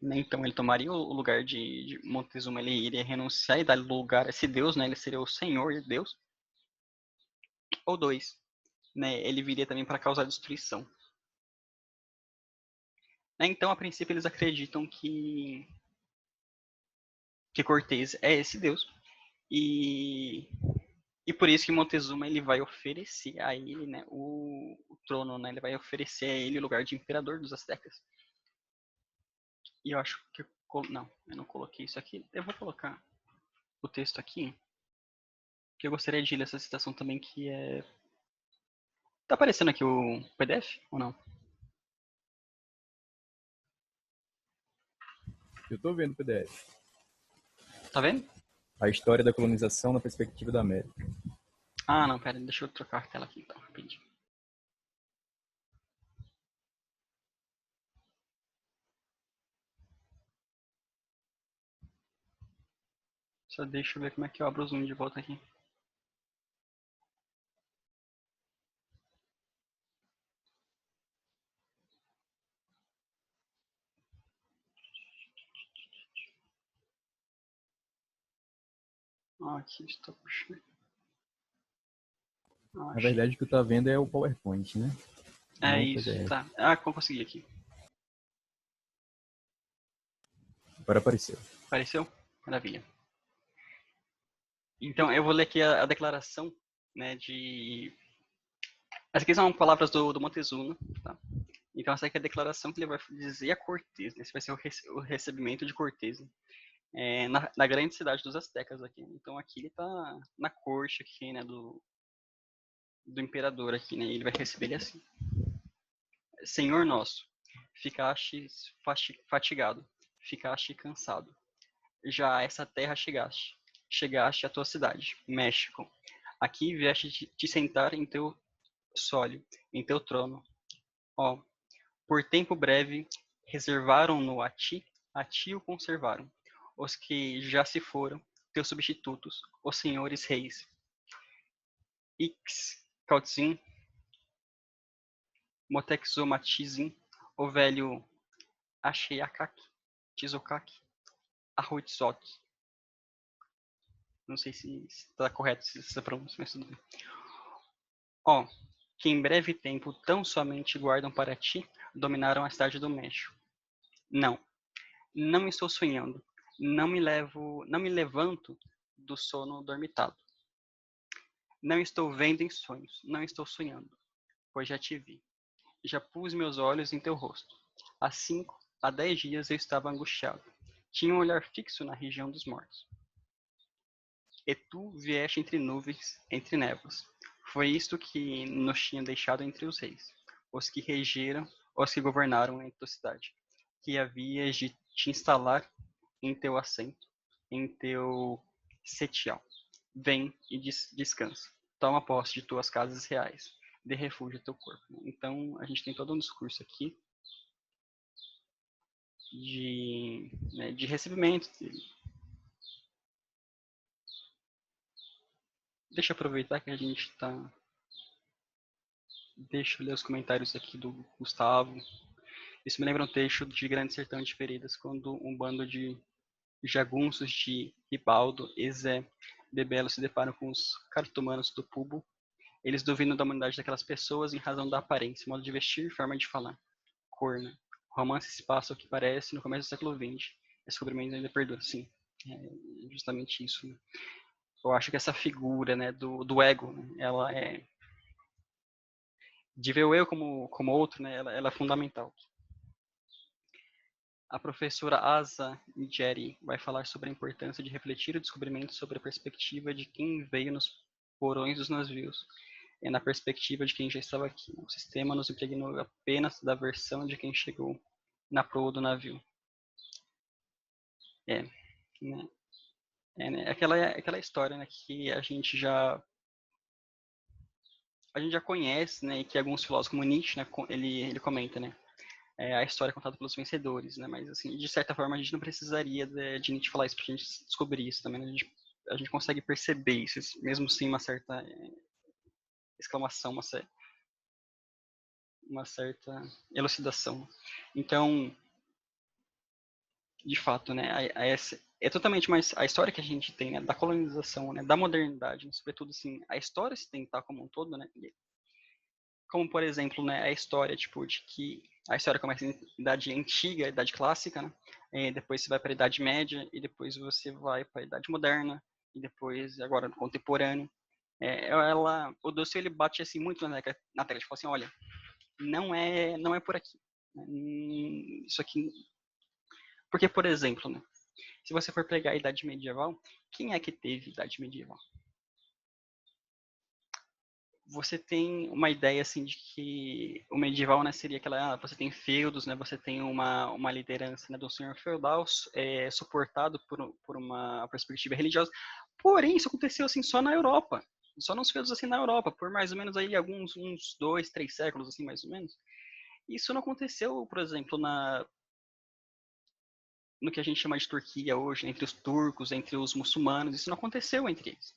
Né, então ele tomaria o lugar de Montezuma, ele iria renunciar e dar lugar a esse deus, né, ele seria o senhor Deus. Ou dois, né, ele viria também para causar destruição. Né, então, a princípio, eles acreditam que Cortez é esse deus. E por isso que Montezuma ele vai oferecer a ele, né, o trono, né, ele vai oferecer a ele o lugar de imperador dos astecas. E eu acho que não, eu não coloquei isso aqui. Eu vou colocar o texto aqui, que eu gostaria de ler essa citação também, que é... Tá aparecendo aqui o PDF ou não? Eu tô vendo o PDF. Tá vendo? A história da colonização na perspectiva da América. Ah, não, pera, deixa eu trocar a tela aqui então, rapidinho. Só deixa eu ver como é que eu abro o zoom de volta aqui. Aqui estou puxando. Na verdade, o que tu tá vendo é o PowerPoint, né? É Não isso, PDF. tá. Ah, consegui aqui. Agora apareceu. Apareceu? Maravilha. Então, eu vou ler aqui a declaração, né, de... Essas aqui são palavras do Montezuma, tá? Então, essa aqui é a declaração que ele vai dizer a Cortez, né? Esse vai ser o recebimento de Cortez, né? Na grande cidade dos astecas aqui. Então, aqui ele está na corte aqui, né, do imperador aqui, né? Ele vai receber ele assim. Senhor nosso, ficaste fatigado, ficaste cansado. Já a essa terra chegaste à tua cidade, México. Aqui vieste te sentar em teu sólio, em teu trono. Ó, por tempo breve reservaram-no a ti o conservaram. Os que já se foram, teus substitutos, os senhores reis. Ix, Kautzin, Motexomatizin, o velho Asheyakak, Tizokak, Arruitsok. Não sei se está correto essa pronúncia, mas tudo bem. Ó, que em breve tempo tão somente guardam para ti, dominaram a cidade do México. Não, não estou sonhando. Não me levanto do sono dormitado. Não estou vendo em sonhos, não estou sonhando, pois já te vi. Já pus meus olhos em teu rosto. Assim Há 10 dias eu estava angustiado. Tinha um olhar fixo na região dos mortos. E tu vieste entre nuvens, entre névoas. Foi isto que nos tinha deixado entre os reis, os que regeram, os que governaram em tua cidade, que havias de te instalar em teu assento, em teu setial. Vem e descansa. Toma posse de tuas casas reais. Dê refúgio ao teu corpo. Então, a gente tem todo um discurso aqui de recebimento. Deixa eu aproveitar que a gente está. Deixa eu ler os comentários aqui do Gustavo. Isso me lembra um trecho de Grande Sertão de Feridas, quando um bando de jagunços de Ribaldo e Zé de Belo se deparam com os cartomanos do Pubo. Eles duvidam da humanidade daquelas pessoas em razão da aparência, modo de vestir, forma de falar. Cor, né? O romance se passa, ao que parece, no começo do século XX. Descobrimentos ainda perduram, sim. É justamente isso. Né? Eu acho que essa figura, né, do ego, né, ela é de ver o eu como outro, né, ela é fundamental. A professora Asa Njeri vai falar sobre a importância de refletir o descobrimento sobre a perspectiva de quem veio nos porões dos navios e na perspectiva de quem já estava aqui. O sistema nos impregnou apenas da versão de quem chegou na proa do navio. Né? Né? Aquela história, né, que a gente já conhece, né, e que alguns filósofos como Nietzsche, né, ele comenta, né, a história contada pelos vencedores, né, mas assim, de certa forma a gente não precisaria de Nietzsche falar isso para a gente descobrir isso também, né? A gente consegue perceber isso, mesmo sem uma certa exclamação, uma certa elucidação. Então, de fato, né, é totalmente mais a história que a gente tem, né, da colonização, né, da modernidade, né, sobretudo assim, a história se tentar como um todo, né, como por exemplo, né, a história tipo de que a história começa em idade antiga, idade clássica, né, depois você vai para a idade média e depois você vai para a idade moderna e depois agora no contemporâneo. O Dostoiévski ele bate assim muito na tecla, tipo assim, olha, não é por aqui. Isso aqui, porque por exemplo, né, se você for pegar a idade medieval, quem é que teve idade medieval? Você tem uma ideia assim de que o medieval, né, seria aquela, você tem feudos, né, você tem uma liderança, né, do senhor feudal suportado por uma perspectiva religiosa. Porém, isso aconteceu assim só na Europa, só nos feudos assim na Europa, por mais ou menos aí uns 2, 3 séculos assim mais ou menos. Isso não aconteceu, por exemplo, no que a gente chama de Turquia hoje, entre os turcos, entre os muçulmanos. Isso não aconteceu entre eles.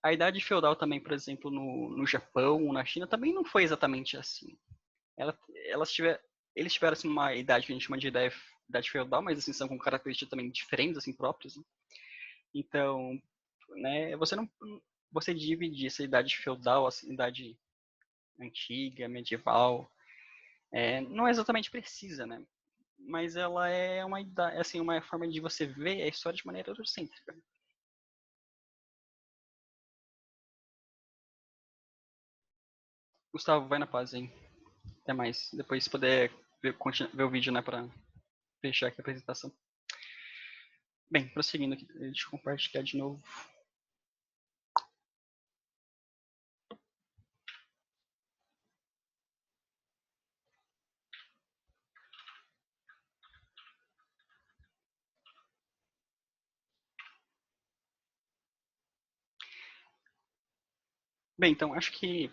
A idade feudal também, por exemplo, no Japão, na China, também não foi exatamente assim. Eles tiveram assim, uma idade que a gente chama de idade feudal, mas assim, são com características também diferentes, assim, próprias. Né? Então, né, você divide essa idade feudal, assim, idade antiga, medieval, não é exatamente precisa, né? Mas ela é assim, uma forma de você ver a história de maneira eurocêntrica. Gustavo, vai na paz aí. Até mais. Depois, se puder ver o vídeo, né, para fechar aqui a apresentação. Bem, prosseguindo aqui, deixa eu compartilhar de novo. Bem, então, acho que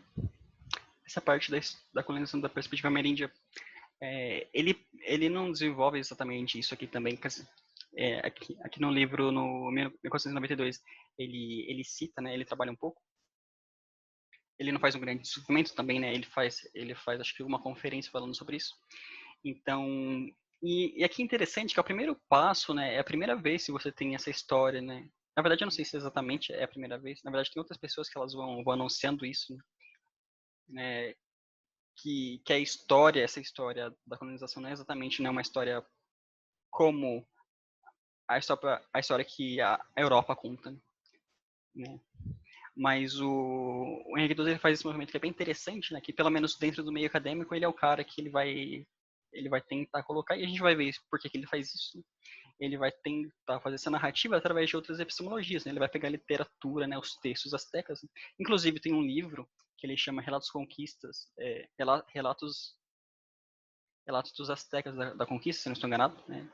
essa parte da colonização da perspectiva ameríndia, ele não desenvolve exatamente isso aqui também, aqui no livro, no 1992, ele cita, né, ele trabalha um pouco, ele não faz um grande desenvolvimento também, né, ele faz acho que uma conferência falando sobre isso. Então, e aqui é interessante que é o primeiro passo, né, é a primeira vez que você tem essa história, né, na verdade eu não sei se exatamente é a primeira vez, na verdade tem outras pessoas que elas vão anunciando isso, né, que a história, essa história da colonização não é exatamente, né, uma história como a história que a Europa conta, né? Mas o Henrique Douza ele faz esse movimento que é bem interessante, né? Que pelo menos dentro do meio acadêmico ele é o cara que ele vai ele vai tentar colocar, e a gente vai ver por que ele faz isso. Ele vai tentar fazer essa narrativa através de outras epistemologias, né? Ele vai pegar a literatura, né, os textos astecas. Inclusive, tem um livro que ele chama Relatos Conquistas, Relatos dos Astecas da Conquista, se não estou enganado, né?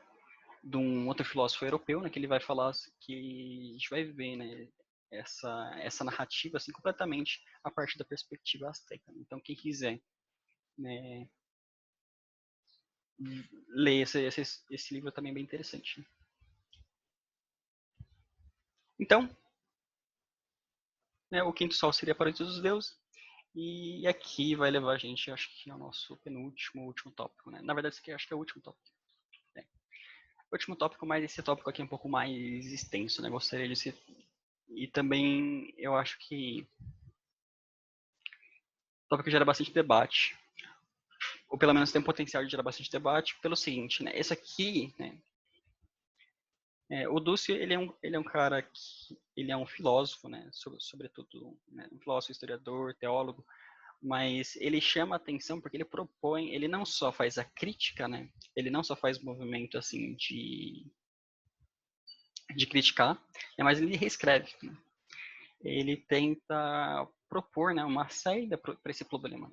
De um outro filósofo europeu, né, que ele vai falar que a gente vai ver, né, essa narrativa assim completamente a partir da perspectiva asteca. Então, quem quiser, né, ler esse livro também é bem interessante. Então, né, o quinto sol seria a parede dos deuses, e aqui vai levar a gente, acho que ao nosso último tópico, né? Na verdade, esse aqui acho que é o último tópico. Né? O último tópico, mas esse tópico aqui é um pouco mais extenso, né? Gostaria de ser... E também eu acho que o tópico gera bastante debate, ou pelo menos tem o potencial de gerar bastante debate, pelo seguinte, né? Esse aqui, né? O Dussio, ele é um cara que ele é um filósofo, né? Sobretudo, né? Um filósofo, historiador, teólogo, mas ele chama a atenção porque ele propõe, ele não só faz a crítica, né? Ele não só faz movimento assim de criticar, né? Mas ele reescreve. Né? Ele tenta propor, né, uma saída para esse problema.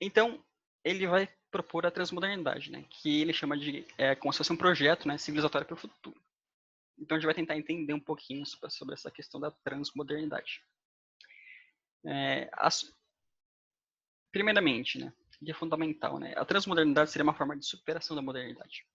Então, ele vai propor a transmodernidade, né? Que ele chama de como se fosse um projeto, né, civilizatório para o futuro. Então, a gente vai tentar entender um pouquinho sobre essa questão da transmodernidade. Primeiramente, né, que é fundamental, né, a transmodernidade seria uma forma de superação da modernidade.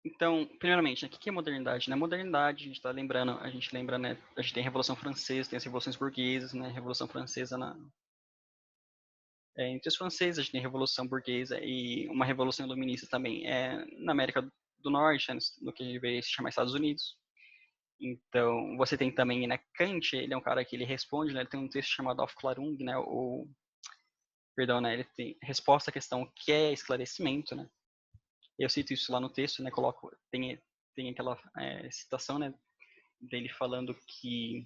Então, primeiramente, né, o que é modernidade? Né? Modernidade, a gente está lembrando, a gente lembra, né, a gente tem a Revolução Francesa, tem as revoluções burguesas, né, a Revolução Francesa entre os franceses, a gente tem a Revolução Burguesa e uma Revolução Iluminista também na América do Norte, né, no que a gente vê se chama Estados Unidos. Então, você tem também, né, Kant, ele é um cara que ele responde, né, ele tem um texto chamado Aufklärung, né, perdão, né, ele tem resposta à questão que é esclarecimento, né. Eu cito isso lá no texto, né, tem aquela citação, né, dele falando que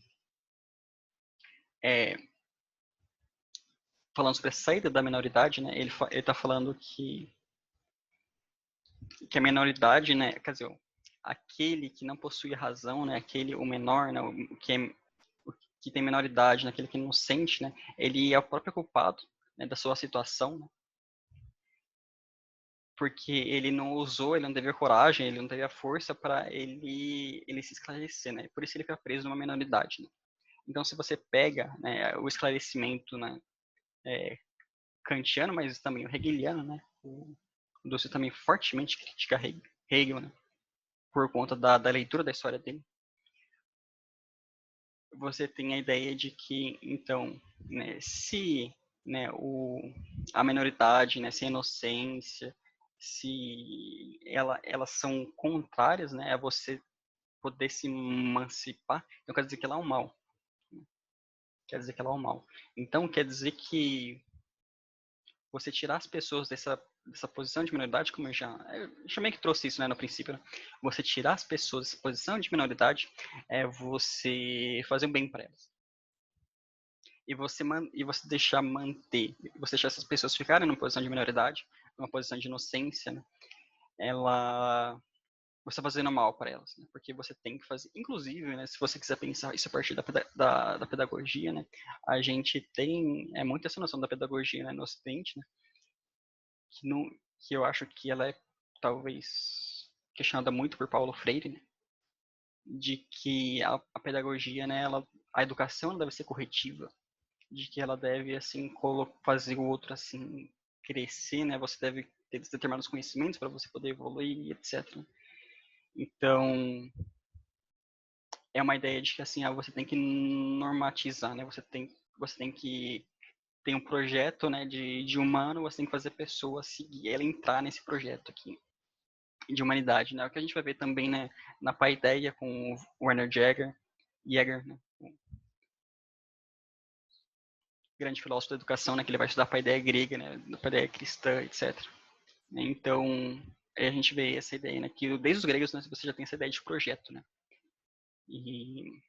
falando sobre a saída da minoridade, né, ele está falando que a minoridade, né, quer dizer, aquele que não possui razão, né, o menor, né, o que tem menoridade, né, aquele que não sente, né, ele é o próprio culpado, né, da sua situação, né, porque ele não usou, ele não teve a coragem, ele não teve a força para ele se esclarecer, né, por isso ele fica preso numa minoridade, né. Então, se você pega, né, o esclarecimento, né, kantiano, mas também o hegeliano, né, o Dussel também fortemente critica Hegel, né, por conta da leitura da história dele. Você tem a ideia de que, então, né, se, né, a minoridade, né, se a inocência, se elas são contrárias, né, a você poder se emancipar, então quer dizer que ela é um mal. Quer dizer que ela é um mal. Então quer dizer que você tirar as pessoas dessa posição de minoridade, como eu já meio que trouxe isso, né, no princípio, né? Você tirar as pessoas dessa posição de minoridade é você fazer um bem para elas. E você deixar essas pessoas ficarem numa posição de minoridade, numa posição de inocência, né? Você está fazendo mal para elas, né? Porque você tem que fazer, inclusive, né, se você quiser pensar isso a partir da pedagogia, né, a gente tem muito essa noção da pedagogia, né, no Ocidente, né, que eu acho que ela é talvez questionada muito por Paulo Freire, né, de que a pedagogia, né, a educação deve ser corretiva, de que ela deve assim fazer o outro assim crescer, né, você deve ter determinados conhecimentos para você poder evoluir, etc. Então, é uma ideia de que assim, você tem que normatizar, né? Você tem que ter um projeto, né, de humano, você tem que fazer a pessoa seguir, ela entrar nesse projeto aqui de humanidade, né? O que a gente vai ver também, né, na Paideia com o Werner Jaeger, né? O grande filósofo da educação, né, que ele vai estudar a Paideia grega, né, a Paideia cristã, etc. Então, aí a gente vê essa ideia, né, que desde os gregos, né, você já tem essa ideia de projeto, né? E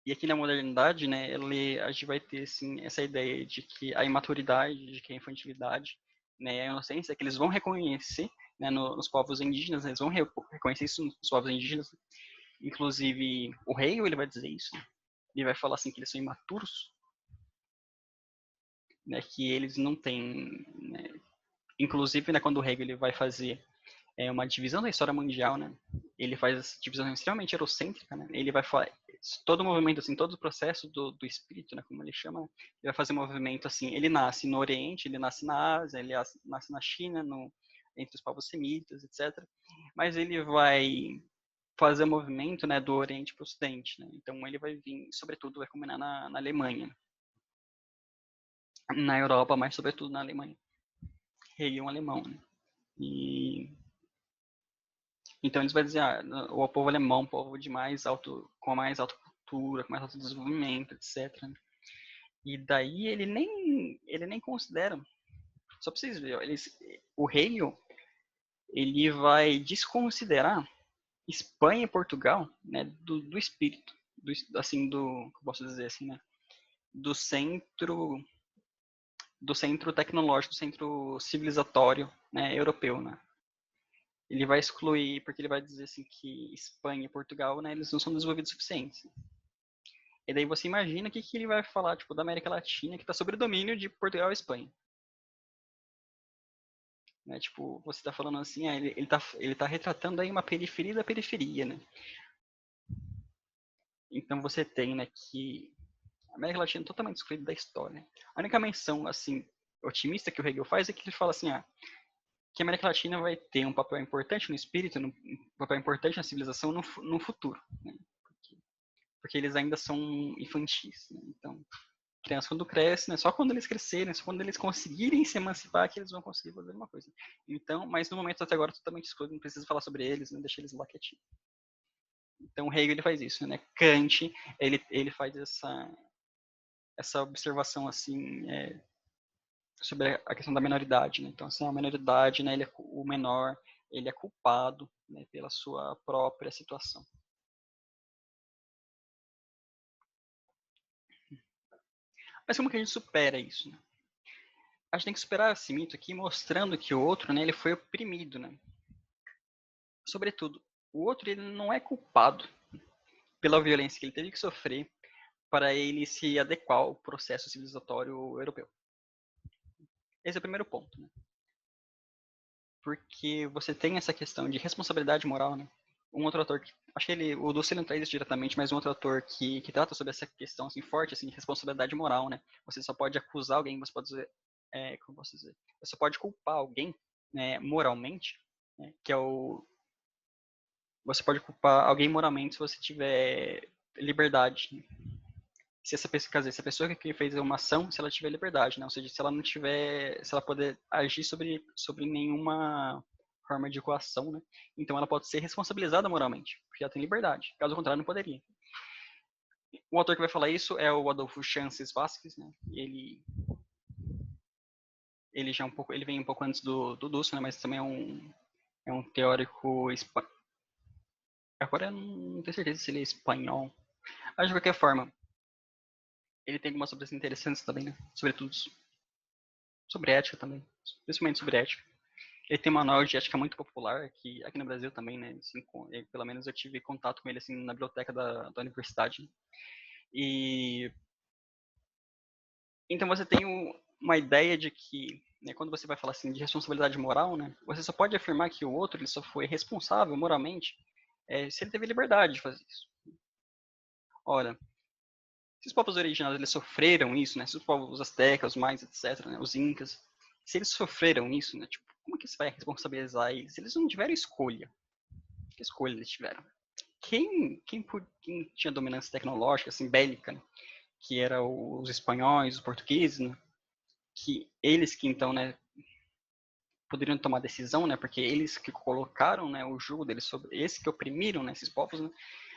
E aqui na modernidade, né, a gente vai ter, assim, essa ideia de que a imaturidade, de que a infantilidade, né, a inocência, que eles vão reconhecer, né, nos povos indígenas, eles vão reconhecer isso nos povos indígenas. Inclusive, o rei, ele vai dizer isso, né? Ele vai falar, assim, que eles são imaturos, né, que eles não têm, né, inclusive, né, quando o rei ele vai fazer uma divisão da história mundial, né? Ele faz essa divisão extremamente eurocêntrica, né? Ele vai falar todo o movimento, assim, todo o processo do espírito, né? Como ele chama, ele vai fazer um movimento assim. Ele nasce no Oriente, ele nasce na Ásia, ele nasce na China, entre os povos semitas, etc. Mas ele vai fazer o movimento, né, do Oriente para o Ocidente, né? Então ele vai vir, sobretudo, vai culminar na Alemanha, na Europa, mas sobretudo na Alemanha. Rei um alemão, né? E então eles vão dizer, o povo alemão, povo de mais alto, com mais alta cultura, com mais alto desenvolvimento, etc. E daí ele nem considera, só pra vocês verem, o rei, ele vai desconsiderar Espanha e Portugal, né, do espírito, assim, como posso dizer assim, né, do centro, do centro tecnológico, do centro civilizatório, né, europeu, né. Ele vai excluir, porque ele vai dizer assim que Espanha e Portugal, né, eles não são desenvolvidos o suficiente. E daí você imagina o que ele vai falar, tipo, da América Latina, que está sob o domínio de Portugal e Espanha. Né, tipo, você está falando assim, ele tá retratando aí uma periferia da periferia, né? Então você tem, né, que a América Latina é totalmente excluída da história. A única menção, assim, otimista que o Hegel faz é que ele fala assim, que a América Latina vai ter um papel importante no espírito, um papel importante na civilização no futuro, né? Porque eles ainda são infantis, né? Então, criança quando cresce, né? Só quando eles crescerem, só quando eles conseguirem se emancipar que eles vão conseguir fazer alguma coisa. Então, mas no momento até agora totalmente excluído, não precisa falar sobre eles, né? Deixa eles lá quietinho. Então o Hegel ele faz isso, né? Kant ele faz essa observação assim sobre a questão da menoridade, né? Então assim a menoridade, né? O menor ele é culpado, né? Pela sua própria situação. Mas como que a gente supera isso, né? A gente tem que superar esse mito aqui mostrando que o outro, né, ele foi oprimido, né? Sobretudo, o outro ele não é culpado pela violência que ele teve que sofrer para ele se adequar ao processo civilizatório europeu. Esse é o primeiro ponto, né? Porque você tem essa questão de responsabilidade moral, né? Um outro autor, acho que o Dussel não traz isso diretamente, mas um outro autor que trata sobre essa questão assim, forte, assim, de responsabilidade moral, né? Você só pode acusar alguém, você pode dizer, como posso dizer? Você pode culpar alguém, né, moralmente, né, que é você pode culpar alguém moralmente se você tiver liberdade. Né? Se essa pessoa, quer dizer, se a pessoa que fez uma ação, se ela tiver liberdade, né? Ou seja, se ela não tiver, se ela poder agir sobre nenhuma forma de coação, né? Então ela pode ser responsabilizada moralmente, porque ela tem liberdade. Caso contrário, não poderia. O autor que vai falar isso é o Adolfo Chances Vasquez, né? Ele já ele vem um pouco antes do Dussel, né? Mas também é um teórico agora eu não tenho certeza se ele é espanhol. Mas de qualquer forma, ele tem algumas obras interessantes também, né? Sobretudo sobre ética também, principalmente sobre ética. Ele tem um manual de ética muito popular, que aqui no Brasil também, né? Assim, pelo menos eu tive contato com ele assim na biblioteca da universidade. E então você tem uma ideia de que, né, quando você vai falar assim de responsabilidade moral, né, você só pode afirmar que o outro ele só foi responsável moralmente se ele teve liberdade de fazer isso. Ora, se os povos originários eles sofreram isso, né, se os povos astecas, os maias, etc., né, os incas, se eles sofreram isso, né, tipo, como que você vai responsabilizar eles? Eles não tiveram escolha. Que escolha eles tiveram? Quem tinha dominância tecnológica, assim, bélica, né, que era os espanhóis, os portugueses, né, que eles que então, né, poderiam tomar decisão, né, porque eles que colocaram, né, o jugo deles sobre esses que oprimiram, né, esses povos, né,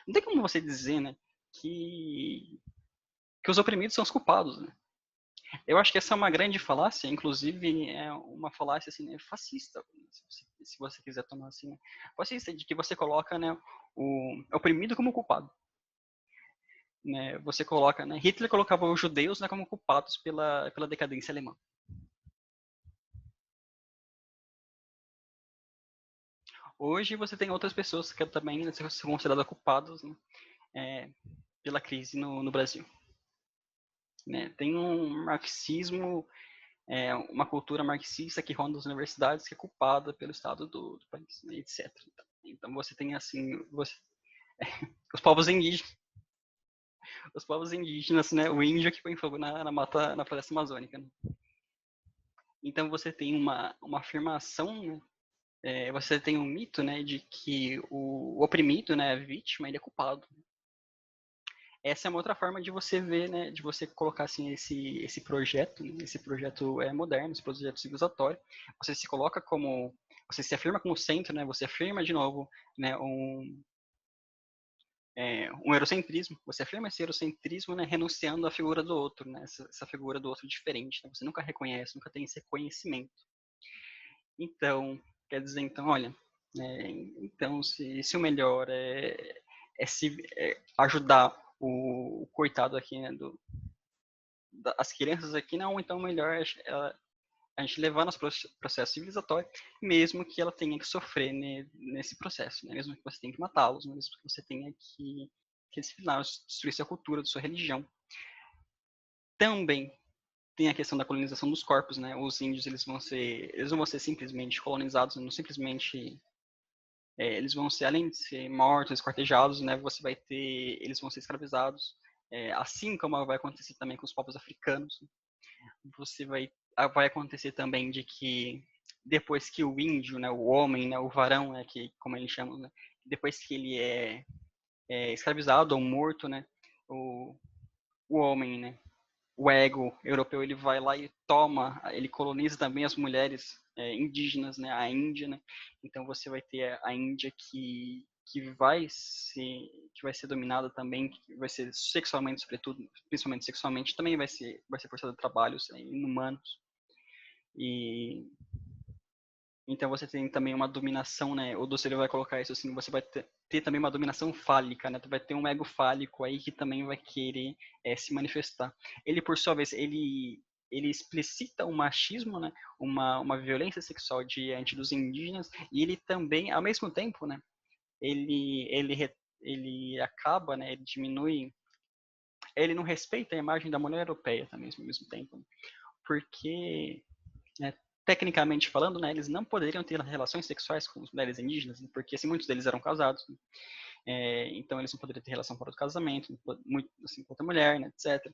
não tem como você dizer, né, que os oprimidos são os culpados, né? Eu acho que essa é uma grande falácia, inclusive é uma falácia assim, né, fascista, se você quiser tomar assim, né? Fascista de que você coloca, né, o oprimido como culpado. né, você coloca, né, Hitler colocava os judeus, né, como culpados pela decadência alemã. Hoje você tem outras pessoas que também, né, são consideradas culpadas, né, pela crise no Brasil. Né? Tem um marxismo, uma cultura marxista que ronda as universidades que é culpada pelo estado do país, né, etc. Então você tem assim, os povos indígenas, né, o índio que põe fogo na mata, na floresta amazônica. Né? Então você tem uma afirmação, né, você tem um mito, né, de que o oprimido, né, a vítima, ele é culpado. Essa é uma outra forma de você ver, né, de você colocar assim esse projeto, né, esse projeto moderno, esse projeto civilizatório. Você se coloca como, você se afirma como centro, né? Você afirma de novo, né, um eurocentrismo. Você afirma esse eurocentrismo, né, renunciando à figura do outro, né? Essa figura do outro diferente. Né? Você nunca reconhece, nunca tem esse reconhecimento. Então, quer dizer, então, olha, então se o melhor é ajudar o coitado aqui, né, as crianças aqui, não, então melhor a gente levar nosso processo civilizatório, mesmo que ela tenha que sofrer, né, nesse processo, né, mesmo que você tenha que matá-los, mesmo que você tenha que disciplinar, destruir sua cultura, sua religião. Também tem a questão da colonização dos corpos, né? Os índios eles não vão ser simplesmente colonizados, não simplesmente eles vão ser, além de ser mortos, esquartejados, né? Eles vão ser escravizados, assim como vai acontecer também com os povos africanos. Você vai acontecer também de que depois que o índio, né, o homem, né, o varão, né, que como eles chamam, né, depois que ele é escravizado ou morto, né, o homem, né, o ego europeu, ele vai lá e toma, ele coloniza também as mulheres indígenas, né, a Índia, né, então você vai ter a Índia que vai ser dominada também, que vai ser sexualmente, sobretudo, principalmente sexualmente, também vai ser forçada a trabalhos inumanos. E então você tem também uma dominação, né? O Dussel vai colocar isso assim, você vai ter também uma dominação fálica, né? Tu vai ter um ego fálico aí que também vai querer se manifestar. Ele, por sua vez, ele explicita o machismo, né? Uma violência sexual diante dos indígenas e ele também, ao mesmo tempo, né? Ele acaba, né? Ele diminui, ele não respeita a imagem da mulher europeia também ao mesmo tempo, né? Porque né, tecnicamente falando, né, eles não poderiam ter relações sexuais com as mulheres indígenas, né, porque assim, muitos deles eram casados, né, então eles não poderiam ter relação fora do casamento, muito assim com outra mulher, né, etc.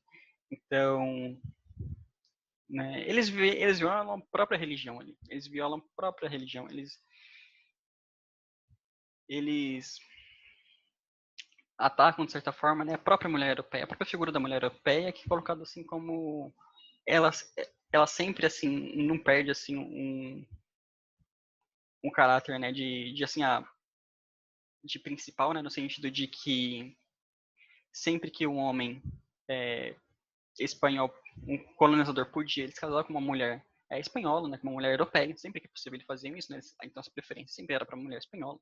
Então, né, eles violam a própria religião ali, eles violam a própria religião, eles atacam de certa forma, né, a própria mulher europeia, a própria figura da mulher europeia, que é colocada assim como ela sempre assim não perde assim um caráter, né, de assim de principal, né, no sentido de que sempre que um homem espanhol, um colonizador podia, eles casavam com uma mulher espanhola, né, com uma mulher europeia, sempre que possível eles faziam isso, né, então essa preferência sempre era para a mulher espanhola.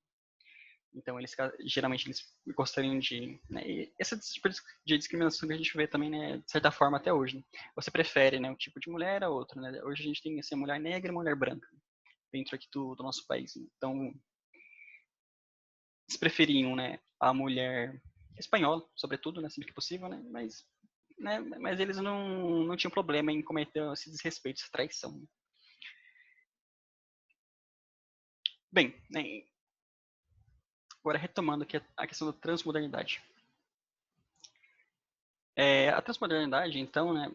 Então eles geralmente eles gostariam de, né, essa tipo de discriminação que a gente vê também, né, de certa forma até hoje. Né? Você prefere, né, um tipo de mulher a outro, né? Hoje a gente tem assim, mulher negra e mulher branca dentro aqui do nosso país. Né? Então eles preferiam, né, a mulher espanhola, sobretudo, né, sempre que possível, né, mas eles não tinham problema em cometer esse desrespeito, essa traição. Bem, né, agora retomando aqui a questão da transmodernidade. A transmodernidade, então, né,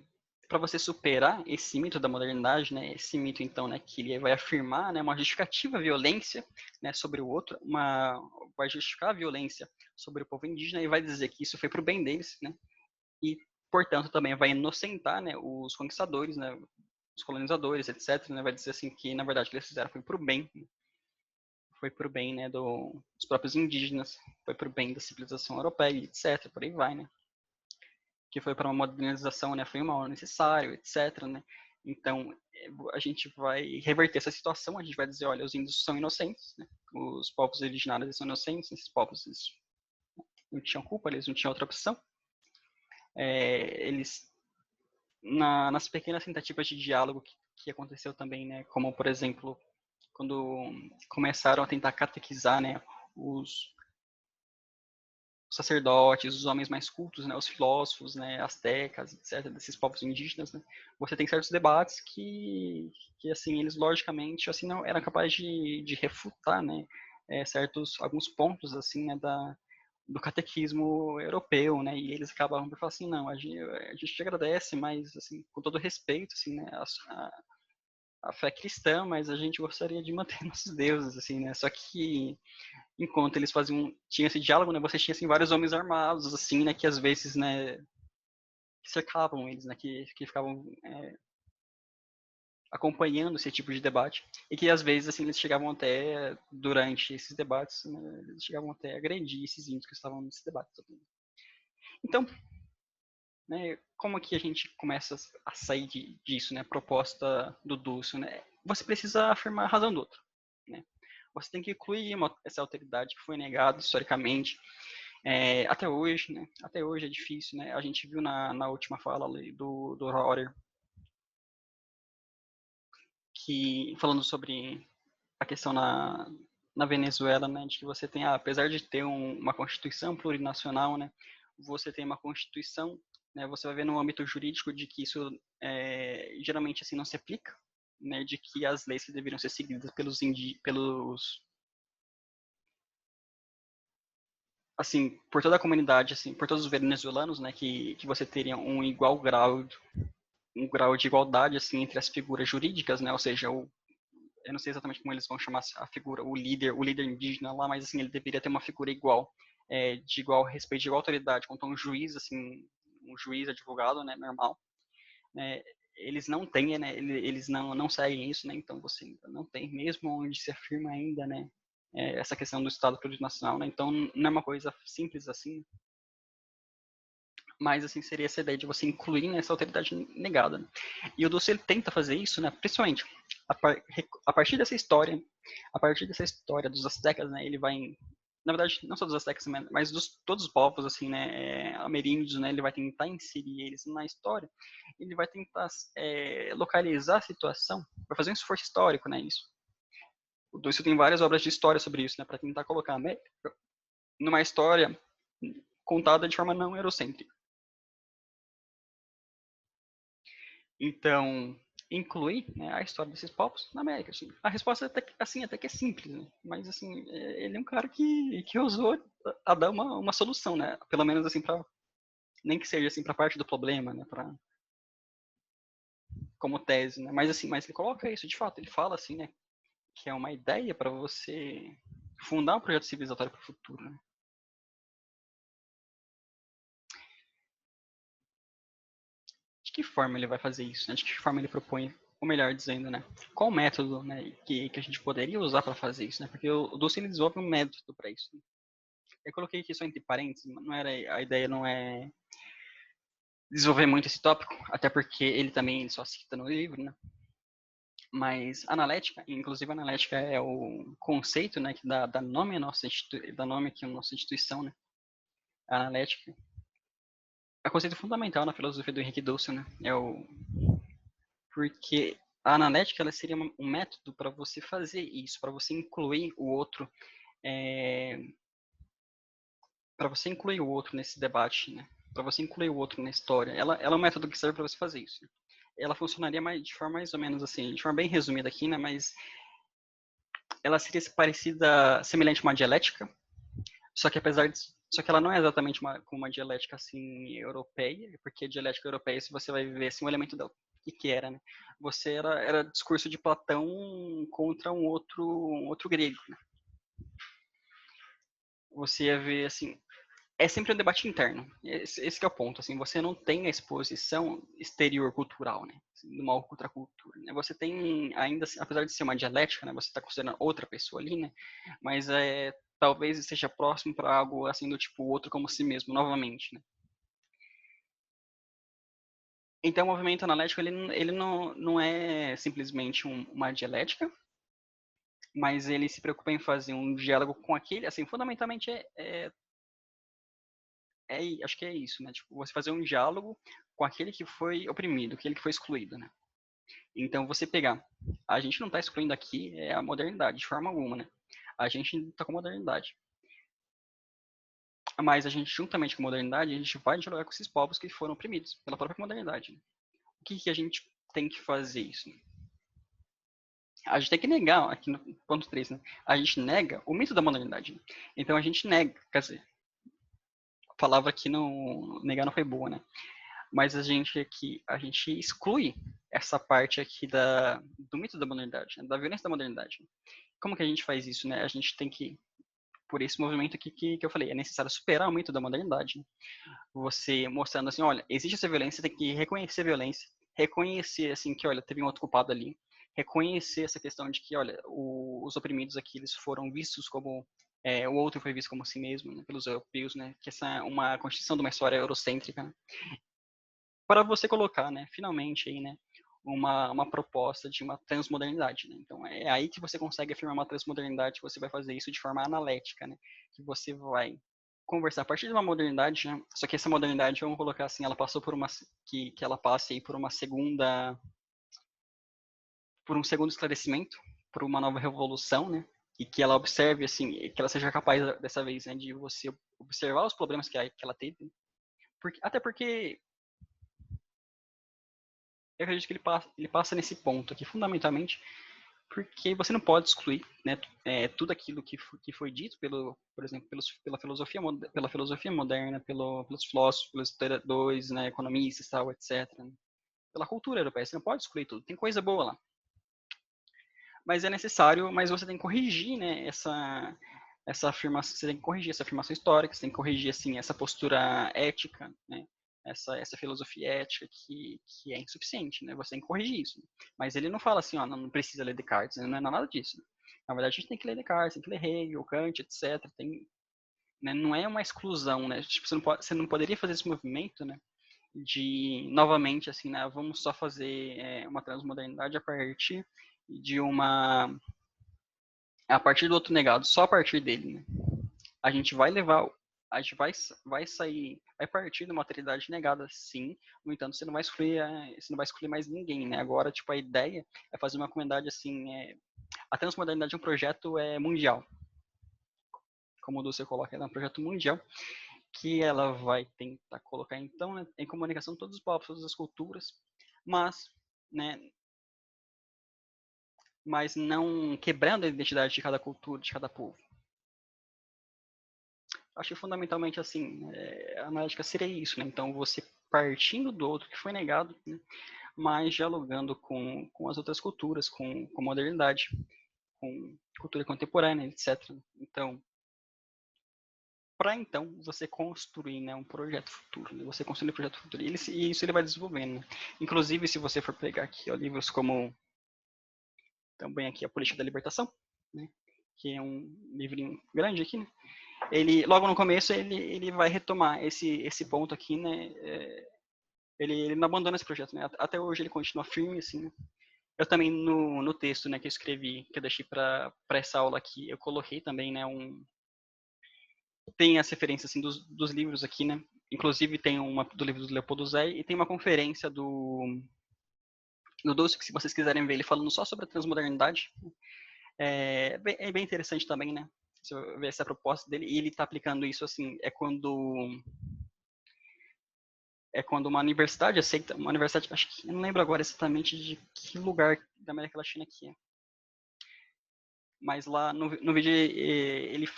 para você superar esse mito da modernidade, né, esse mito, então, né, que ele vai afirmar, né, uma justificativa violência, né, sobre o outro, vai justificar a violência sobre o povo indígena e vai dizer que isso foi para o bem deles, né, e, portanto, também vai inocentar, né, os conquistadores, né, os colonizadores, etc., né, vai dizer assim que, na verdade, o que eles fizeram foi para o bem, né, dos próprios indígenas, foi para o bem da civilização europeia, etc., por aí vai, né, que foi para uma modernização, né, foi um mal necessário, etc., né, então a gente vai reverter essa situação, a gente vai dizer, olha, os índios são inocentes, né, os povos originários são inocentes, esses povos eles não tinham culpa, eles não tinham outra opção, eles, nas pequenas tentativas de diálogo que aconteceu também, né, como, por exemplo, quando começaram a tentar catequizar, né, os sacerdotes, os homens mais cultos, né, os filósofos, né, astecas, etc., desses povos indígenas, né, você tem certos debates que assim, eles logicamente, assim, não eram capazes de refutar, né, alguns pontos, assim, né, do catequismo europeu, né, e eles acabavam por falar assim, não, a gente te agradece, mas, assim, com todo respeito, assim, né, a fé cristã, mas a gente gostaria de manter nossos deuses, assim, né, só que enquanto eles tinha esse diálogo, né, você tinha, assim, vários homens armados, assim, né, que às vezes, né, que cercavam eles, né, que ficavam acompanhando esse tipo de debate, e que às vezes, assim, eles chegavam até, durante esses debates, né, eles chegavam até a agredir esses índios que estavam nesse debate. Então, né, como que a gente começa a sair disso, né, a proposta do Dúcio, né, você precisa afirmar a razão do outro, né, você tem que incluir essa alteridade que foi negada historicamente, até hoje, né? Até hoje é difícil, né? A gente viu na última fala ali do Rohrer, que falando sobre a questão na Venezuela, né? De que você tem, apesar de ter uma constituição plurinacional, né? Você tem uma constituição, né? Você vai ver no âmbito jurídico de que isso geralmente assim não se aplica, né? De que as leis que deveriam ser seguidas pelos assim, por toda a comunidade, assim, por todos os venezuelanos, né, que você teria um grau de igualdade, assim, entre as figuras jurídicas, né, ou seja, eu não sei exatamente como eles vão chamar a figura, o líder indígena lá, mas, assim, ele deveria ter uma figura igual, de igual respeito, de igual autoridade, quanto a um juiz, assim, um juiz advogado, né, normal, né, eles não têm, né, eles não seguem isso, né, então você ainda não tem, mesmo onde se afirma ainda, né, essa questão do Estado plurinacional, né, então não é uma coisa simples assim, mas assim seria essa ideia de você incluir nessa alteridade negada. Né? E o Dulce ele tenta fazer isso, né, principalmente a partir dessa história, dos astecas, né, ele vai, na verdade, não só dos astecas, mas todos os povos, assim, né, ameríndios, né, ele vai tentar inserir eles na história, ele vai tentar localizar a situação, vai fazer um esforço histórico, né, isso. O Dulce tem várias obras de história sobre isso, né, para tentar colocar a América numa história contada de forma não eurocêntrica. Então, incluir, né, a história desses povos na América. Assim. A resposta até que é simples, né? Mas assim, ele é um cara que ousou a dar uma solução, né? Pelo menos assim para nem que seja assim para parte do problema, né? Para como tese, né? Mas assim, mas ele coloca isso de fato. Ele fala assim, né? Que é uma ideia para você fundar um projeto civilizatório para o futuro. Né? De que forma ele vai fazer isso? Né? De que forma ele propõe, ou melhor dizendo, né? Qual método, né, que a gente poderia usar para fazer isso, né? Porque o Dulce ele desenvolve um método para isso. Né? Eu coloquei aqui só entre parênteses, não era a ideia não é desenvolver muito esse tópico, até porque ele também só cita no livro, né? Mas analética, inclusive analética é o conceito, né, que dá nome à dá nome aqui à nossa instituição, né? A analética é um conceito fundamental na filosofia do Henrique Dulce, né? Porque a analética ela seria um método para você fazer isso, para você incluir o outro, para você incluir o outro nesse debate, né? Para você incluir o outro na história. Ela é um método que serve para você fazer isso. Né? Ela funcionaria de forma mais ou menos assim, de forma bem resumida aqui, né? Mas ela seria parecida, semelhante a uma dialética, só que só que ela não é exatamente como uma dialética assim europeia, porque a dialética europeia, se você vai ver assim, o elemento dela, o que era, né? Você era discurso de Platão contra um outro grego, né? Você ia ver assim, é sempre um debate interno. Esse é o ponto. Assim, você não tem a exposição exterior cultural, né? De uma outra cultura. Né? Você tem ainda, apesar de ser uma dialética, né? Você está considerando outra pessoa ali, né? Mas talvez esteja próximo para algo assim do tipo o outro como si mesmo, novamente, né? Então, o movimento analético ele não é simplesmente uma dialética, mas ele se preocupa em fazer um diálogo com aquele, assim, fundamentalmente acho que é isso, né? Tipo, você fazer um diálogo com aquele que foi oprimido, aquele que foi excluído, né? Então, você pegar, a gente não está excluindo aqui a modernidade de forma alguma, né? A gente está com a modernidade. Mas a gente, juntamente com a modernidade, a gente vai dialogar com esses povos que foram oprimidos pela própria modernidade. Né? O que a gente tem que fazer isso? Né? A gente tem que negar, aqui no ponto 3, né? A gente nega o mito da modernidade. Né? Então a gente nega, quer dizer, a palavra aqui não, negar não foi boa, né? Mas a gente exclui essa parte aqui do mito da modernidade, né? Da violência da modernidade. Como que a gente faz isso, né? A gente tem que, por esse movimento aqui que eu falei, é necessário superar o mito da modernidade. Né? Você mostrando assim, olha, existe essa violência, você tem que reconhecer a violência, reconhecer assim que, olha, teve um outro culpado ali, reconhecer essa questão de que, olha, os oprimidos aqui, eles foram vistos como o outro foi visto como si mesmo, né, pelos europeus, né, que essa é uma constituição de uma história eurocêntrica, né, para você colocar, né, finalmente aí, né, uma proposta de uma transmodernidade, né? Então é aí que você consegue afirmar uma transmodernidade, que você vai fazer isso de forma analética, né? Que você vai conversar a partir de uma modernidade, né? Só que essa modernidade, vamos colocar assim, ela passou por uma que ela passe aí por uma segunda, por um segundo esclarecimento, por uma nova revolução, né? E que ela observe assim, que ela seja capaz dessa vez, né, de você observar os problemas que ela teve, até porque eu acredito que ele passa nesse ponto aqui, fundamentalmente, porque você não pode excluir, né, tudo aquilo que foi dito por exemplo, pela filosofia moderna, pelos filósofos, pelos historiadores, né, economistas, tal, etc. Né, pela cultura europeia, você não pode excluir tudo. Tem coisa boa lá, mas é necessário, mas você tem que corrigir, né, essa afirmação, você tem que corrigir essa afirmação histórica, você tem que corrigir assim essa postura ética, né? Essa filosofia ética que é insuficiente, né? Você tem que corrigir isso. Mas ele não fala assim, ó, não precisa ler Descartes, né? Não é nada disso. Né? Na verdade, a gente tem que ler Descartes, tem que ler Hegel, Kant, etc. Tem, né? Não é uma exclusão, né? Tipo, você não poderia fazer esse movimento, né? De, novamente, assim, né? Vamos só fazer uma transmodernidade a partir de a partir do outro negado, só a partir dele, né? A gente vai levar, a gente vai sair, vai partir de uma alteridade negada, sim. No entanto, você não vai excluir mais ninguém, né? Agora, tipo, a ideia é fazer uma comunidade assim, a transmodernidade é um projeto mundial, como o Dulce coloca, é um projeto mundial que ela vai tentar colocar então, né, em comunicação todos os povos, todas as culturas, mas, né, mas não quebrando a identidade de cada cultura, de cada povo. Acho que fundamentalmente assim, a analítica seria isso, né? Então você partindo do outro que foi negado, né? Mas dialogando com as outras culturas, com modernidade, com cultura contemporânea, etc. Então, para então você construir, né, um projeto futuro, né? Você construir um projeto futuro e isso ele vai desenvolvendo. Né? Inclusive, se você for pegar aqui ó, livros como também aqui a Política da Libertação, né? Que é um livrinho grande aqui, né? Ele logo no começo ele vai retomar esse ponto aqui, né? Ele não abandona esse projeto, né? Até hoje ele continua firme, assim. Né? Eu também no texto, né, que eu escrevi, que eu deixei para essa aula aqui, eu coloquei também, né, tem as referências assim dos livros aqui, né? Inclusive tem uma do livro do Leopoldo Zé e tem uma conferência do Dulce, que se vocês quiserem ver ele falando só sobre a transmodernidade, é bem interessante também, né? Se eu ver essa proposta dele, e ele está aplicando isso assim, quando uma universidade aceita, uma universidade, acho que eu não lembro agora exatamente de que lugar da América Latina que é. Mas lá no vídeo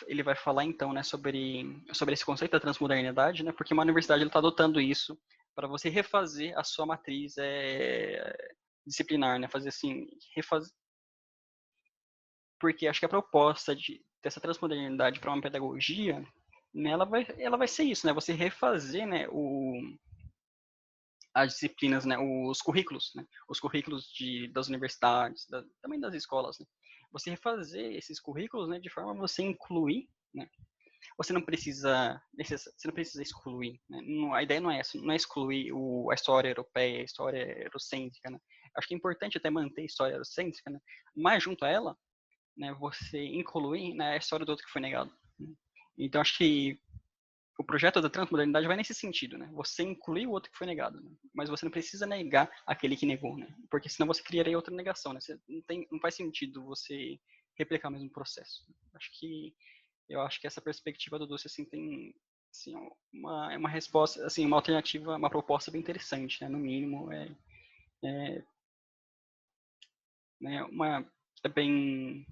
ele vai falar então, né, sobre esse conceito da transmodernidade, né, porque uma universidade está adotando isso para você refazer a sua matriz disciplinar, né, fazer assim, refazer, porque acho que a proposta dessa transmodernidade para uma pedagogia, né, ela vai ser isso, né, você refazer, né, as disciplinas, né, os currículos das universidades, também das escolas, né? Você refazer esses currículos, né, de forma a você incluir, né? Você não precisa excluir, né? A ideia não é essa, não é excluir a história europeia, a história eurocêntrica, né? Acho que é importante até manter a história eurocêntrica, né? Mas junto a ela, né, você incluir, né, a história do outro que foi negado. Né? Então acho que o projeto da transmodernidade vai nesse sentido, né? Você inclui o outro que foi negado, né? Mas você não precisa negar aquele que negou, né? Porque senão você criaria outra negação, né? Não faz sentido você replicar o mesmo processo. Eu acho que essa perspectiva do Dulce assim tem assim, uma resposta, assim, uma alternativa, uma proposta bem interessante, né? No mínimo né, é bem.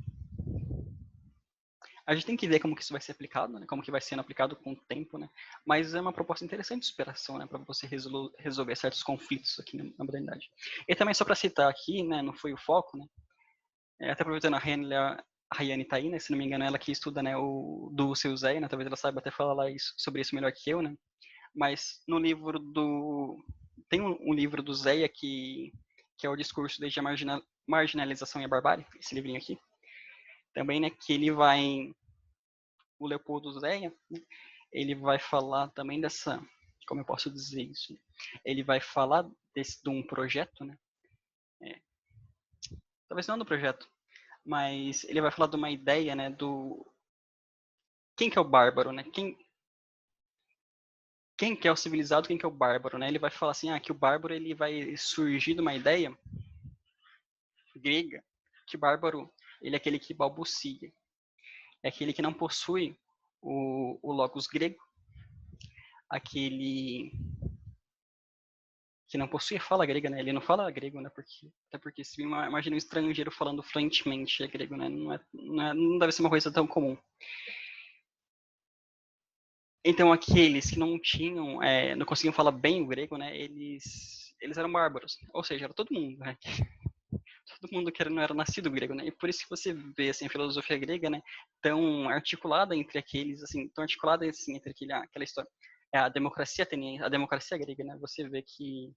A gente tem que ver como que isso vai ser aplicado, né? Como que vai sendo aplicado com o tempo, né? Mas é uma proposta interessante de superação, né? Para você resolver certos conflitos aqui na modernidade. E também só para citar aqui, né? Não foi o foco, né? Até aproveitando a Rayane tá aí, né? Se não me engano, ela que estuda, né? O do seu Zé, né? Talvez ela saiba até falar sobre isso melhor que eu, né? Mas no livro tem um livro do Zéia que é o discurso desde a marginalização e a barbárie, esse livrinho aqui. Também, né? Que ele vai o Leopoldo Zéia, né, ele vai falar também dessa, como eu posso dizer isso? Ele vai falar de um projeto, né? Talvez não do projeto, mas ele vai falar de uma ideia, né? Quem que é o bárbaro, né? Quem que é o civilizado, quem que é o bárbaro, né? Ele vai falar assim, que o bárbaro ele vai surgir de uma ideia grega, que o bárbaro ele é aquele que balbucia, é aquele que não possui o logos grego, aquele que não possui a fala grega, né? Ele não fala grego, né? Até porque se imagina um estrangeiro falando fluentemente grego, né? Não deve ser uma coisa tão comum. Então aqueles que não tinham, não conseguiam falar bem o grego, né? Eles eram bárbaros, ou seja, era todo mundo, né? Todo mundo que não era nascido grego, né? E por isso que você vê assim a filosofia grega, né? Tão articulada entre aqueles, assim, tão articulada assim entre aquela história. A democracia ateniense, a democracia grega, né? Você vê que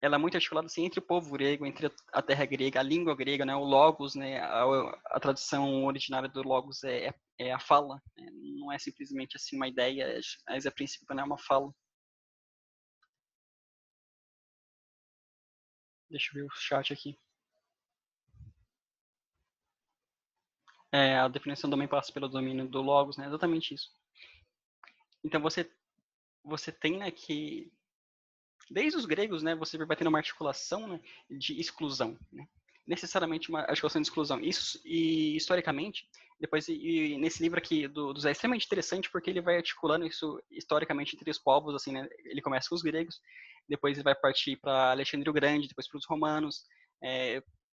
ela é muito articulada assim, entre o povo grego, entre a terra grega, a língua grega, né, o logos, né, a tradução originária do logos é a fala, né, não é simplesmente assim uma ideia, mas a princípio não é uma fala. Deixa eu ver o chat aqui. A definição também passa pelo domínio do logos, né, exatamente isso. Então você tem, né, que desde os gregos, né, você vai tendo uma articulação, né, de exclusão, né? Necessariamente uma articulação de exclusão. Isso, e historicamente, depois, e nesse livro aqui do Zé é extremamente interessante porque ele vai articulando isso historicamente entre os povos, assim, né? Ele começa com os gregos, depois ele vai partir para Alexandre o Grande, depois para os romanos,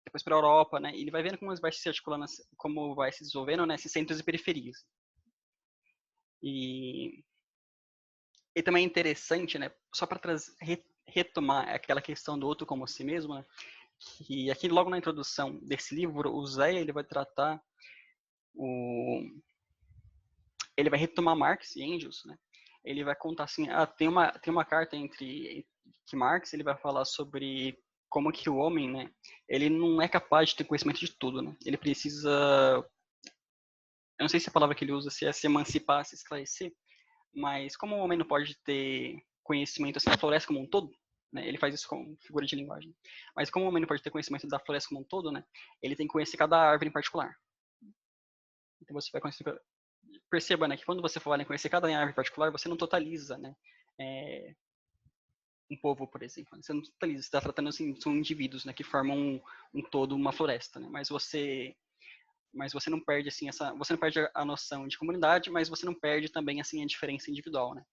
depois para a Europa, né? E ele vai vendo como vai se articulando, como vai se desenvolvendo, né, esses centros e periferias. E também é interessante, né, só para retomar aquela questão do outro como si mesmo, né, que aqui logo na introdução desse livro, o Zé ele vai tratar ele vai retomar Marx e Engels, né, ele vai contar assim, tem uma carta entre que Marx ele vai falar sobre como que o homem, né, ele não é capaz de ter conhecimento de tudo, né, ele precisa, eu não sei se a palavra que ele usa se é se emancipar, se esclarecer, mas como o homem não pode ter conhecimento assim, da floresta como um todo, né, ele faz isso com figura de linguagem, mas como o homem não pode ter conhecimento da floresta como um todo, né, ele tem que conhecer cada árvore em particular. Então você vai conhecer, perceba, né, que quando você for conhecer cada árvore em particular, você não totaliza, né, um povo, por exemplo. Você não totaliza, você está tratando assim, são indivíduos, né, que formam um todo, uma floresta, né, mas você não perde assim você não perde a noção de comunidade, mas você não perde também assim a diferença individual, né?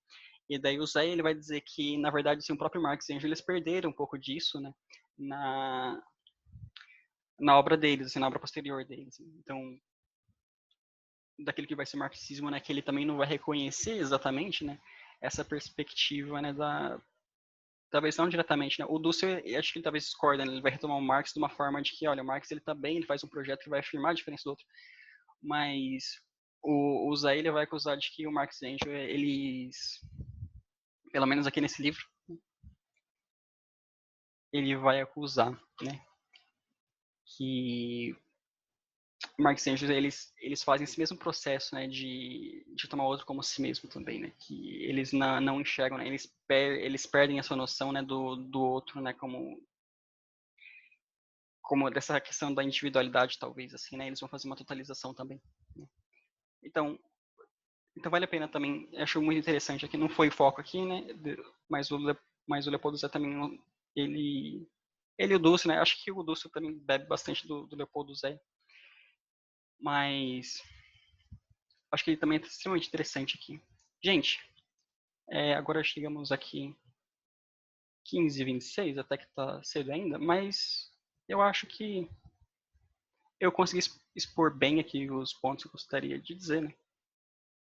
E daí o Zé ele vai dizer que na verdade assim, o próprio Marx e Engels eles perderam um pouco disso, né? Na obra deles, assim, na obra posterior deles. Então, daquele que vai ser marxismo, né, que ele também não vai reconhecer exatamente, né, essa perspectiva, né, talvez não diretamente, né, o Dussel, acho que ele talvez discorda, né, ele vai retomar o Marx de uma forma de que, olha, o Marx ele também ele faz um projeto que vai afirmar a diferença do outro, mas o Zé ele vai acusar de que o Marx e Engels, eles, pelo menos aqui nesse livro, ele vai acusar, né, que Marx e Engels, eles fazem esse mesmo processo, né, de tomar o outro como si mesmo também, né, que eles não enxergam, né, eles perdem a sua noção, né, do outro, né, como dessa questão da individualidade, talvez, assim, né, eles vão fazer uma totalização também. Né? Então, Então vale a pena também, acho muito interessante aqui, não foi o foco aqui, né, mas o Leopoldo Zé também, ele e o Dulce, né, acho que o Dulce também bebe bastante do Leopoldo Zé, mas acho que ele também é extremamente interessante aqui. Gente, agora chegamos aqui 15h26, até que tá cedo ainda, mas eu acho que eu consegui expor bem aqui os pontos que eu gostaria de dizer, né?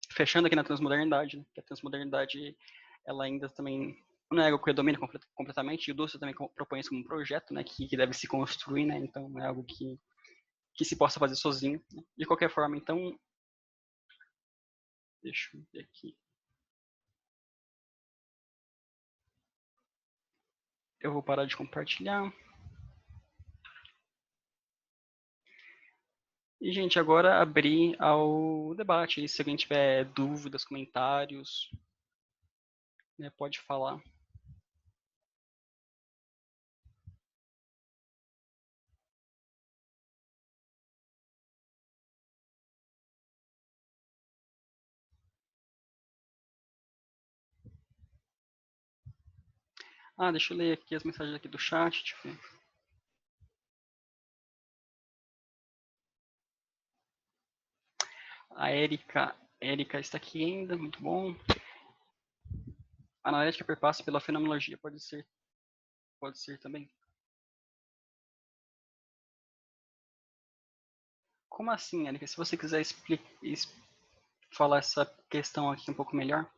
Fechando aqui na transmodernidade, né? Que a transmodernidade, ela ainda também não é algo que eu domino completamente, e o Dulce também propõe isso como um projeto, né? Que deve se construir, né? Então, é algo que se possa fazer sozinho, né? De qualquer forma, então, deixa eu ver aqui. Eu vou parar de compartilhar. E, gente, agora abrir ao debate. Se alguém tiver dúvidas, comentários, né, pode falar. Ah, deixa eu ler aqui as mensagens aqui do chat. Deixa eu ver. A Érica está aqui ainda, muito bom. A analética perpassa pela fenomenologia, pode ser também. Como assim, Érica? Se você quiser falar essa questão aqui um pouco melhor,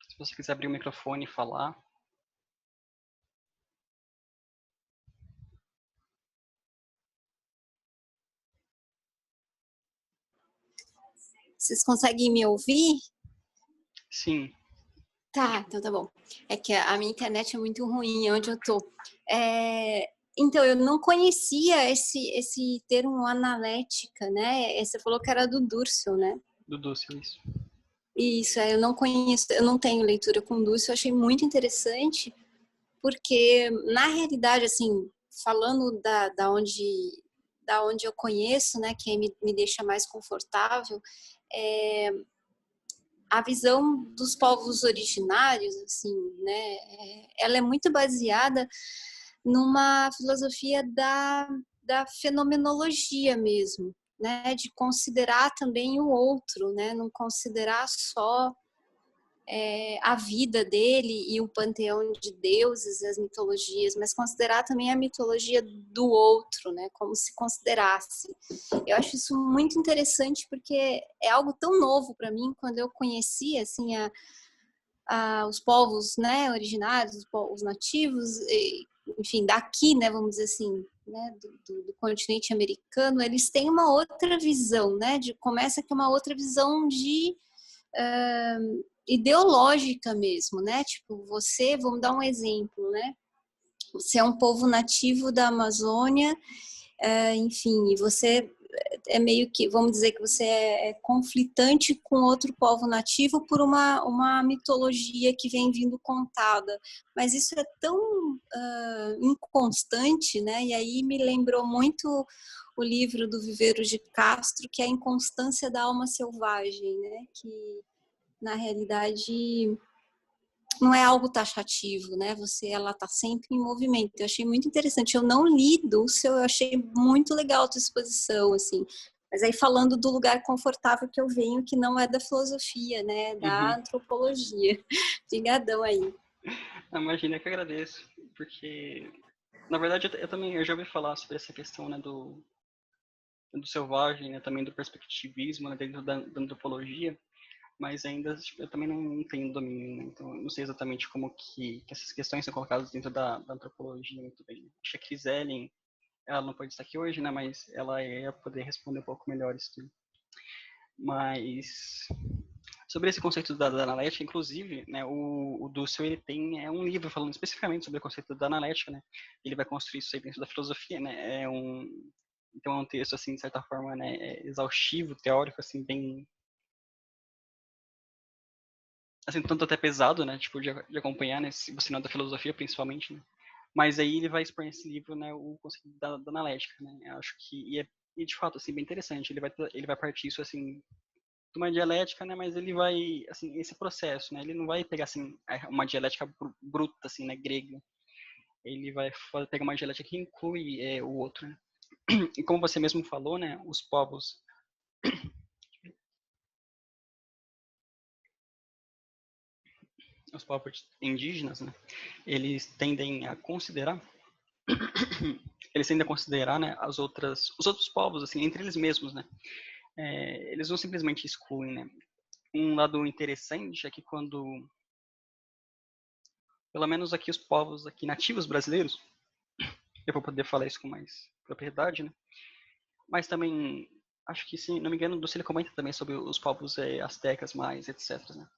se você quiser abrir o microfone e falar. Vocês conseguem me ouvir? Sim. Tá, então tá bom. É que a minha internet é muito ruim onde eu tô. Então, eu não conhecia esse termo analética, né? Você falou que era do Dursel, né? Do Dulce, isso. Isso, eu não conheço, eu não tenho leitura com Dursel, eu achei muito interessante, porque, na realidade, assim, falando da onde eu conheço, né, que me deixa mais confortável, a visão dos povos originários, assim, né, ela é muito baseada numa filosofia da fenomenologia mesmo, né, de considerar também o outro, né, não considerar só a vida dele e o panteão de deuses e as mitologias, mas considerar também a mitologia do outro, né, como se considerasse. Eu acho isso muito interessante porque é algo tão novo para mim. Quando eu conheci assim os povos, né, originários, os nativos, enfim, daqui, né, vamos dizer assim, né, do continente americano, eles têm uma outra visão, né, começa aqui uma outra visão de ideológica mesmo, né? Tipo, vamos dar um exemplo, né? Você é um povo nativo da Amazônia, enfim, e você é meio que, vamos dizer que você é conflitante com outro povo nativo por uma mitologia que vem vindo contada, mas isso é tão inconstante, né? E aí me lembrou muito o livro do Viveiro de Castro, que é a inconstância da alma selvagem, né? Que na realidade não é algo taxativo, né? Ela está sempre em movimento. Eu achei muito interessante. Eu não li Dussel, eu achei muito legal a tua exposição, assim. Mas aí falando do lugar confortável que eu venho, que não é da filosofia, né? Da antropologia. Obrigadão aí. Imagina que eu agradeço, porque na verdade eu também já ouvi falar sobre essa questão, né, do selvagem, né, também do perspectivismo, né, dentro da antropologia, mas ainda tipo, eu também não tenho domínio, né, então eu não sei exatamente como que essas questões são colocadas dentro da antropologia muito bem. Acho que a Crisellen, ela não pode estar aqui hoje, né, mas ela ia poder responder um pouco melhor isso tudo. Mas sobre esse conceito da analética, inclusive, né, o Dussel ele tem um livro falando especificamente sobre o conceito da analética, né? Ele vai construir isso aí dentro da filosofia, né? Então é um texto assim de certa forma, né, exaustivo, teórico, assim bem assim tanto até pesado, né? Tipo de acompanhar, né? Se você não é da filosofia, principalmente, né? Mas aí ele vai expor nesse livro, né, o conceito da analética, né? Eu acho que e de fato assim bem interessante. Ele vai partir isso assim uma dialética, né, mas ele vai, assim, esse processo, né, ele não vai pegar, assim, uma dialética bruta, assim, né, grega. Ele vai pegar uma dialética que inclui o outro, né? E como você mesmo falou, né, os povos indígenas, né, eles tendem a considerar né, os outros povos, assim, entre eles mesmos, né? Eles não simplesmente excluem, né? Um lado interessante é que quando, pelo menos aqui os povos aqui nativos brasileiros, eu vou poder falar isso com mais propriedade, né? Mas também, acho que, se não me engano, Dulce ele comenta também sobre os povos astecas mais, etc, né?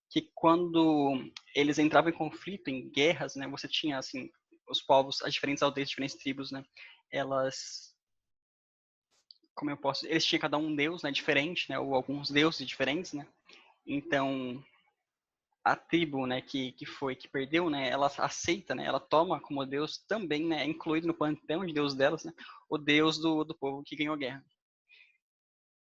Que quando eles entravam em conflito, em guerras, né? Você tinha, assim, os povos, as diferentes aldeias, diferentes tribos, né? Elas, como eu posso, eles tinham cada um deus, né? Diferente, né? Ou alguns deuses diferentes, né? Então, a tribo, né, que perdeu, né, ela aceita, né, ela toma como Deus também, né, é incluído no panteão de Deus delas, né, o Deus do povo que ganhou a guerra.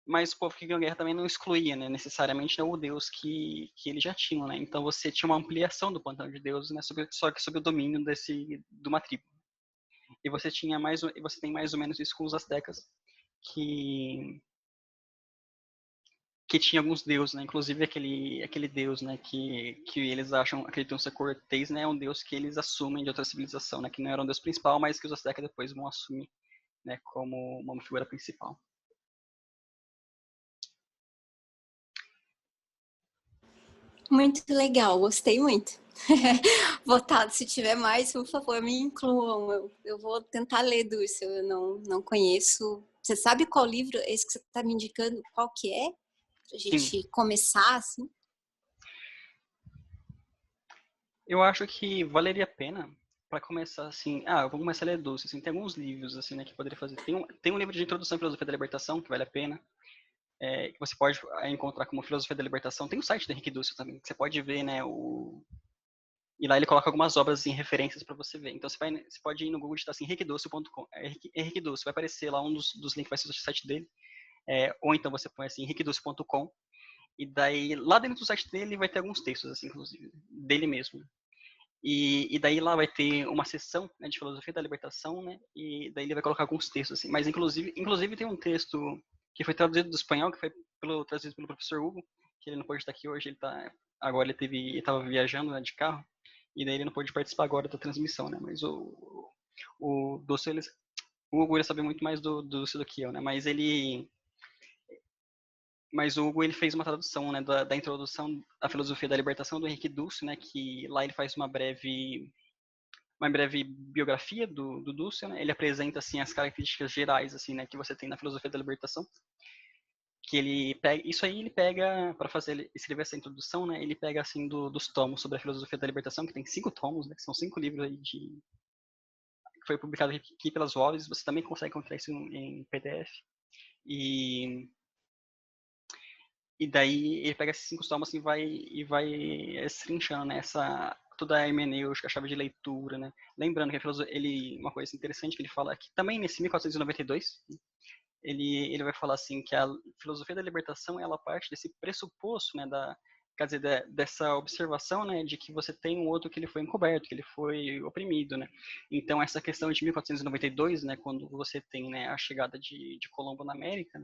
Mas o povo que ganhou a guerra também não excluía, né, necessariamente, né, o Deus que eles já tinham, né. Então você tinha uma ampliação do panteão de deuses, né, só que sob o domínio de uma tribo. E você tem mais ou menos isso com os astecas, que tinha alguns deuses, né? Inclusive aquele deus, né, que eles acreditam ser Cortez, né, é um deus que eles assumem de outra civilização, né, que não era um deus principal, mas que os astecas depois vão assumir, né, como uma figura principal. Muito legal, gostei muito. Votado, se tiver mais, por favor, me incluam. Eu vou tentar ler, Dulce, eu não conheço. Você sabe qual livro é esse que você está me indicando? Qual que é? Pra gente começar, assim. Eu acho que valeria a pena para começar assim, eu vou começar a ler Dulce, assim, tem alguns livros assim, né, que poderia fazer. Tem um livro de introdução à filosofia da libertação que vale a pena. Que você pode encontrar como Filosofia da Libertação. Tem o site do Henrique Dulce também, que você pode ver, né, e lá ele coloca algumas obras em referências para você ver. Então você pode ir no Google e digitar assim, henriquedulce.com, Henrique Dulce, vai aparecer lá um dos links, vai ser o site dele, ou então você põe assim, henriquedulce.com, e daí lá dentro do site dele vai ter alguns textos, assim, inclusive, dele mesmo. E daí lá vai ter uma seção, né, de Filosofia da Libertação, né, e daí ele vai colocar alguns textos, assim, mas inclusive tem um texto que foi traduzido do espanhol, que foi traduzido pelo professor Hugo, que ele não pôde estar aqui hoje, agora ele estava viajando, né, de carro, e daí ele não pôde participar agora da transmissão, né, mas o Dulce, o Hugo ele sabe muito mais do Dulce do que eu, né, mas o Hugo ele fez uma tradução, né, da introdução à filosofia da libertação do Henrique Dulce, né, que lá ele faz uma breve biografia do Dulce, né? Ele apresenta assim as características gerais assim, né, que você tem na filosofia da libertação. Que ele pega para fazer escrever essa introdução, né? Ele pega assim dos tomos sobre a filosofia da libertação, que tem 5 tomos, né? Que são 5 livros aí que foi publicado aqui pelas Waves. Você também consegue encontrar isso em PDF. E daí ele pega esses 5 tomos assim, e vai estrinchando, né, toda a hermenêutica, a chave de leitura, né? Lembrando que uma coisa interessante que ele fala aqui, também nesse 1492, ele vai falar assim que a filosofia da libertação ela parte desse pressuposto, né, quer dizer, dessa observação, né, de que você tem um outro que ele foi encoberto, que ele foi oprimido, né? Então essa questão de 1492, né, quando você tem, né, a chegada de Colombo na América,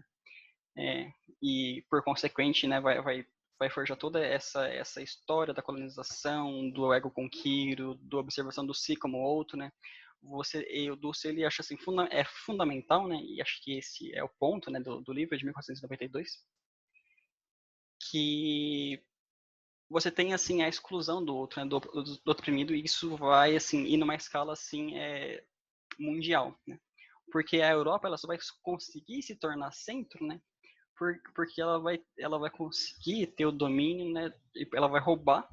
né, e por consequente, né, vai forjar toda essa história da colonização, do ego conquiro, da observação do si como outro, né? O Dulce ele acha assim fundamental, né? E acho que esse é o ponto, né, do livro de 1492, que você tem assim a exclusão do outro, né, do oprimido, e isso vai assim ir numa escala assim mundial, né? Porque a Europa ela só vai conseguir se tornar centro, né, porque ela vai conseguir ter o domínio, né? Ela vai roubar,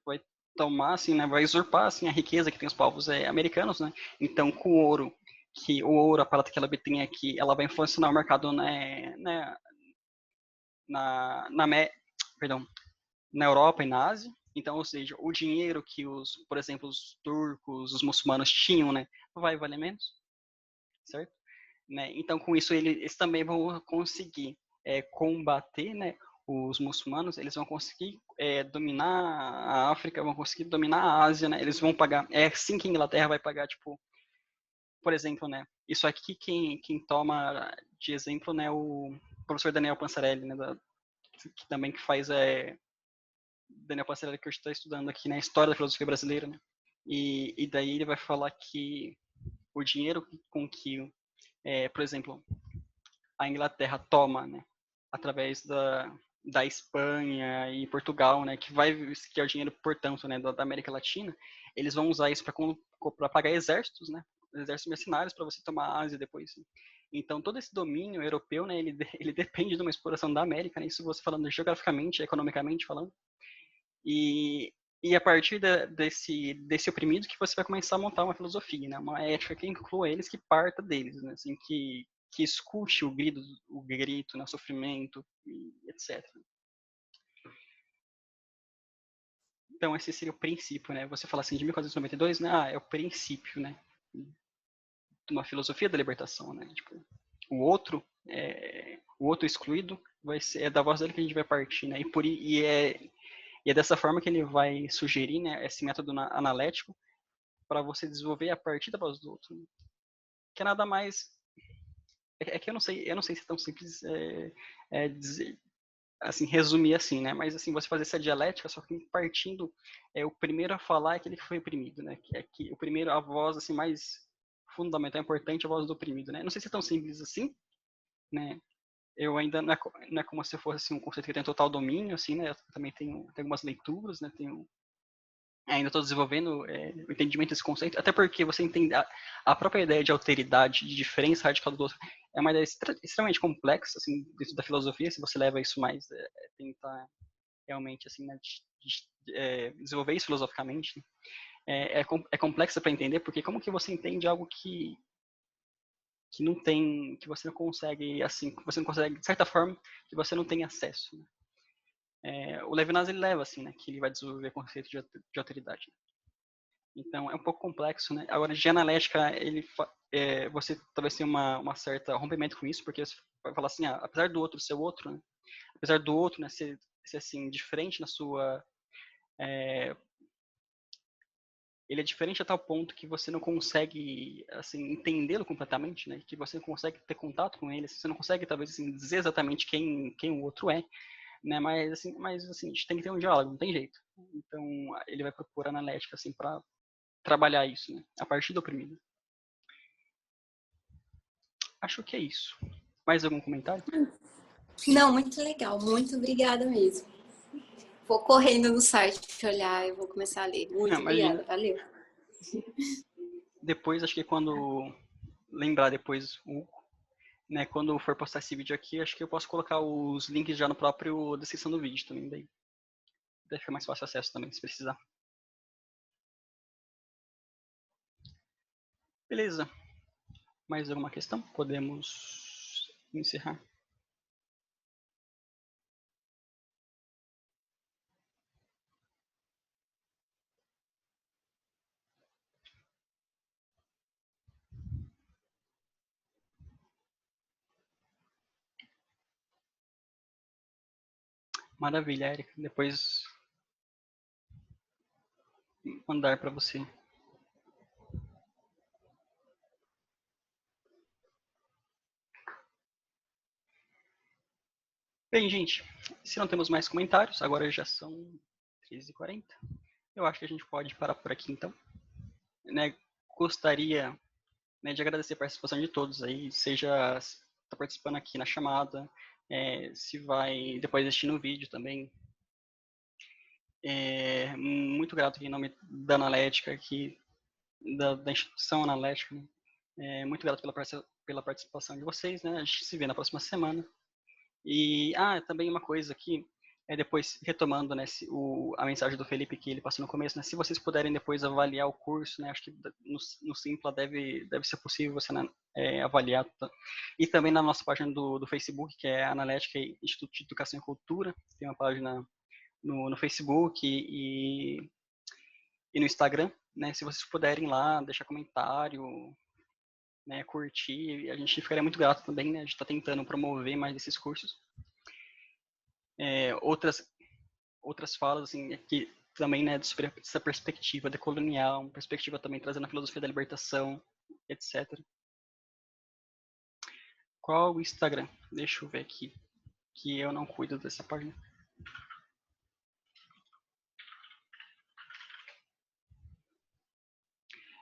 vai tomar, assim, né? Vai usurpar, assim, a riqueza que tem os povos americanos, né? Então, com o ouro, a prata que ela tem aqui, ela vai influenciar o mercado, né? Perdão, na Europa e na Ásia. Então, ou seja, o dinheiro que por exemplo, os turcos, os muçulmanos tinham, né? Vai valer menos, certo? Né? Então, com isso, eles também vão conseguir combater, né, os muçulmanos, eles vão conseguir dominar a África, vão conseguir dominar a Ásia, né? Eles vão pagar, é assim que a Inglaterra vai pagar, tipo, por exemplo, né? Isso aqui quem toma de exemplo, né, o professor Daniel Panzarelli, né, que também que faz Daniel Panzarelli, que eu estou estudando aqui na história da filosofia brasileira, né? E daí ele vai falar que o dinheiro com que, por exemplo, a Inglaterra toma, né, através da Espanha e Portugal, né, que é o dinheiro, portanto, né, da América Latina, eles vão usar isso para pagar exércitos, né, exércitos mercenários para você tomar a Ásia depois. Né? Então, todo esse domínio europeu, né, ele depende de uma exploração da América, né, isso você falando geograficamente, economicamente falando, e a partir desse oprimido que você vai começar a montar uma filosofia, né, uma ética que inclua eles, que parta deles, né, assim, que escute o grito, né, o sofrimento, etc. Então, esse seria o princípio, né? Você fala assim, de 1492, né? É o princípio, né? De uma filosofia da libertação, né? Tipo, o outro excluído é da voz dele que a gente vai partir, né? E é dessa forma que ele vai sugerir, né? Esse método analético para você desenvolver a partir da voz do outro. Né? Que é nada mais que eu não sei se é tão simples dizer, assim, resumir assim, né? Mas assim, você fazer essa dialética, só que partindo, o primeiro a falar é aquele que foi oprimido, né? Que é que o primeiro, a voz assim mais fundamental, importante, a voz do oprimido, né? Não sei se é tão simples assim, né? Eu ainda não é como se fosse assim, um conceito que tem total domínio, assim, né? Eu também tenho algumas leituras, né? Ainda estou desenvolvendo o entendimento desse conceito, até porque você entende a própria ideia de alteridade, de diferença radical do outro, é uma ideia extremamente complexa, assim, dentro da filosofia, se você leva isso mais, tentar realmente, assim, né, desenvolver isso filosoficamente, é complexa para entender, porque como que você entende algo que não tem, que você não consegue, assim, que você não consegue, de certa forma, que você não tem acesso, né? O Levinas ele leva assim, né, que ele vai desenvolver o conceito de alteridade. Então é um pouco complexo, né? Agora de analética você talvez tenha uma certa rompimento com isso, porque você vai falar assim, apesar do outro ser outro, né? Apesar do outro, né, ser assim diferente na sua ele é diferente a tal ponto que você não consegue assim entendê-lo completamente, né? Que você não consegue ter contato com ele, você não consegue talvez assim, dizer exatamente quem o outro é, né? Mas assim, a gente tem que ter um diálogo, não tem jeito. Então, ele vai procurar analética assim para trabalhar isso, né? A partir do oprimido. Acho que é isso. Mais algum comentário? Não, muito legal, muito obrigada mesmo. Vou correndo no site olhar, eu vou começar a ler. Muito obrigada, valeu. Depois, acho que quando lembrar depois, né, quando for postar esse vídeo aqui, acho que eu posso colocar os links já no próprio descrição do vídeo também, daí fica mais fácil acesso também, se precisar. Beleza. Mais alguma questão? Podemos encerrar. Maravilha, Erika. Depois mandar para você. Bem, gente, se não temos mais comentários, agora já são 13h40. Eu acho que a gente pode parar por aqui, então. Né, gostaria, né, de agradecer a participação de todos aí, seja está participando aqui na chamada, se vai depois assistir no vídeo também. Muito grato em nome da Analética aqui, da instituição Analética, né? Muito grato pela participação de vocês, né? A gente se vê na próxima semana. E, também uma coisa aqui, depois retomando, né, a mensagem do Felipe que ele passou no começo, né, se vocês puderem depois avaliar o curso, né, acho que no Simpla deve ser possível você avaliar. E também na nossa página do Facebook, que é Analética Instituto de Educação e Cultura, tem uma página no Facebook e no Instagram, né, se vocês puderem lá deixar comentário, né, curtir, a gente ficaria muito grato também, né, a gente está tentando promover mais esses cursos. outras falas, assim, que também, né, dessa perspectiva decolonial, uma perspectiva também trazendo a filosofia da libertação, etc. Qual o Instagram? Deixa eu ver aqui, que eu não cuido dessa página.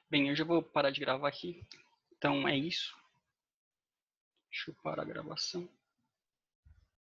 Bem, eu já vou parar de gravar aqui. Então é isso. Deixa eu parar a gravação.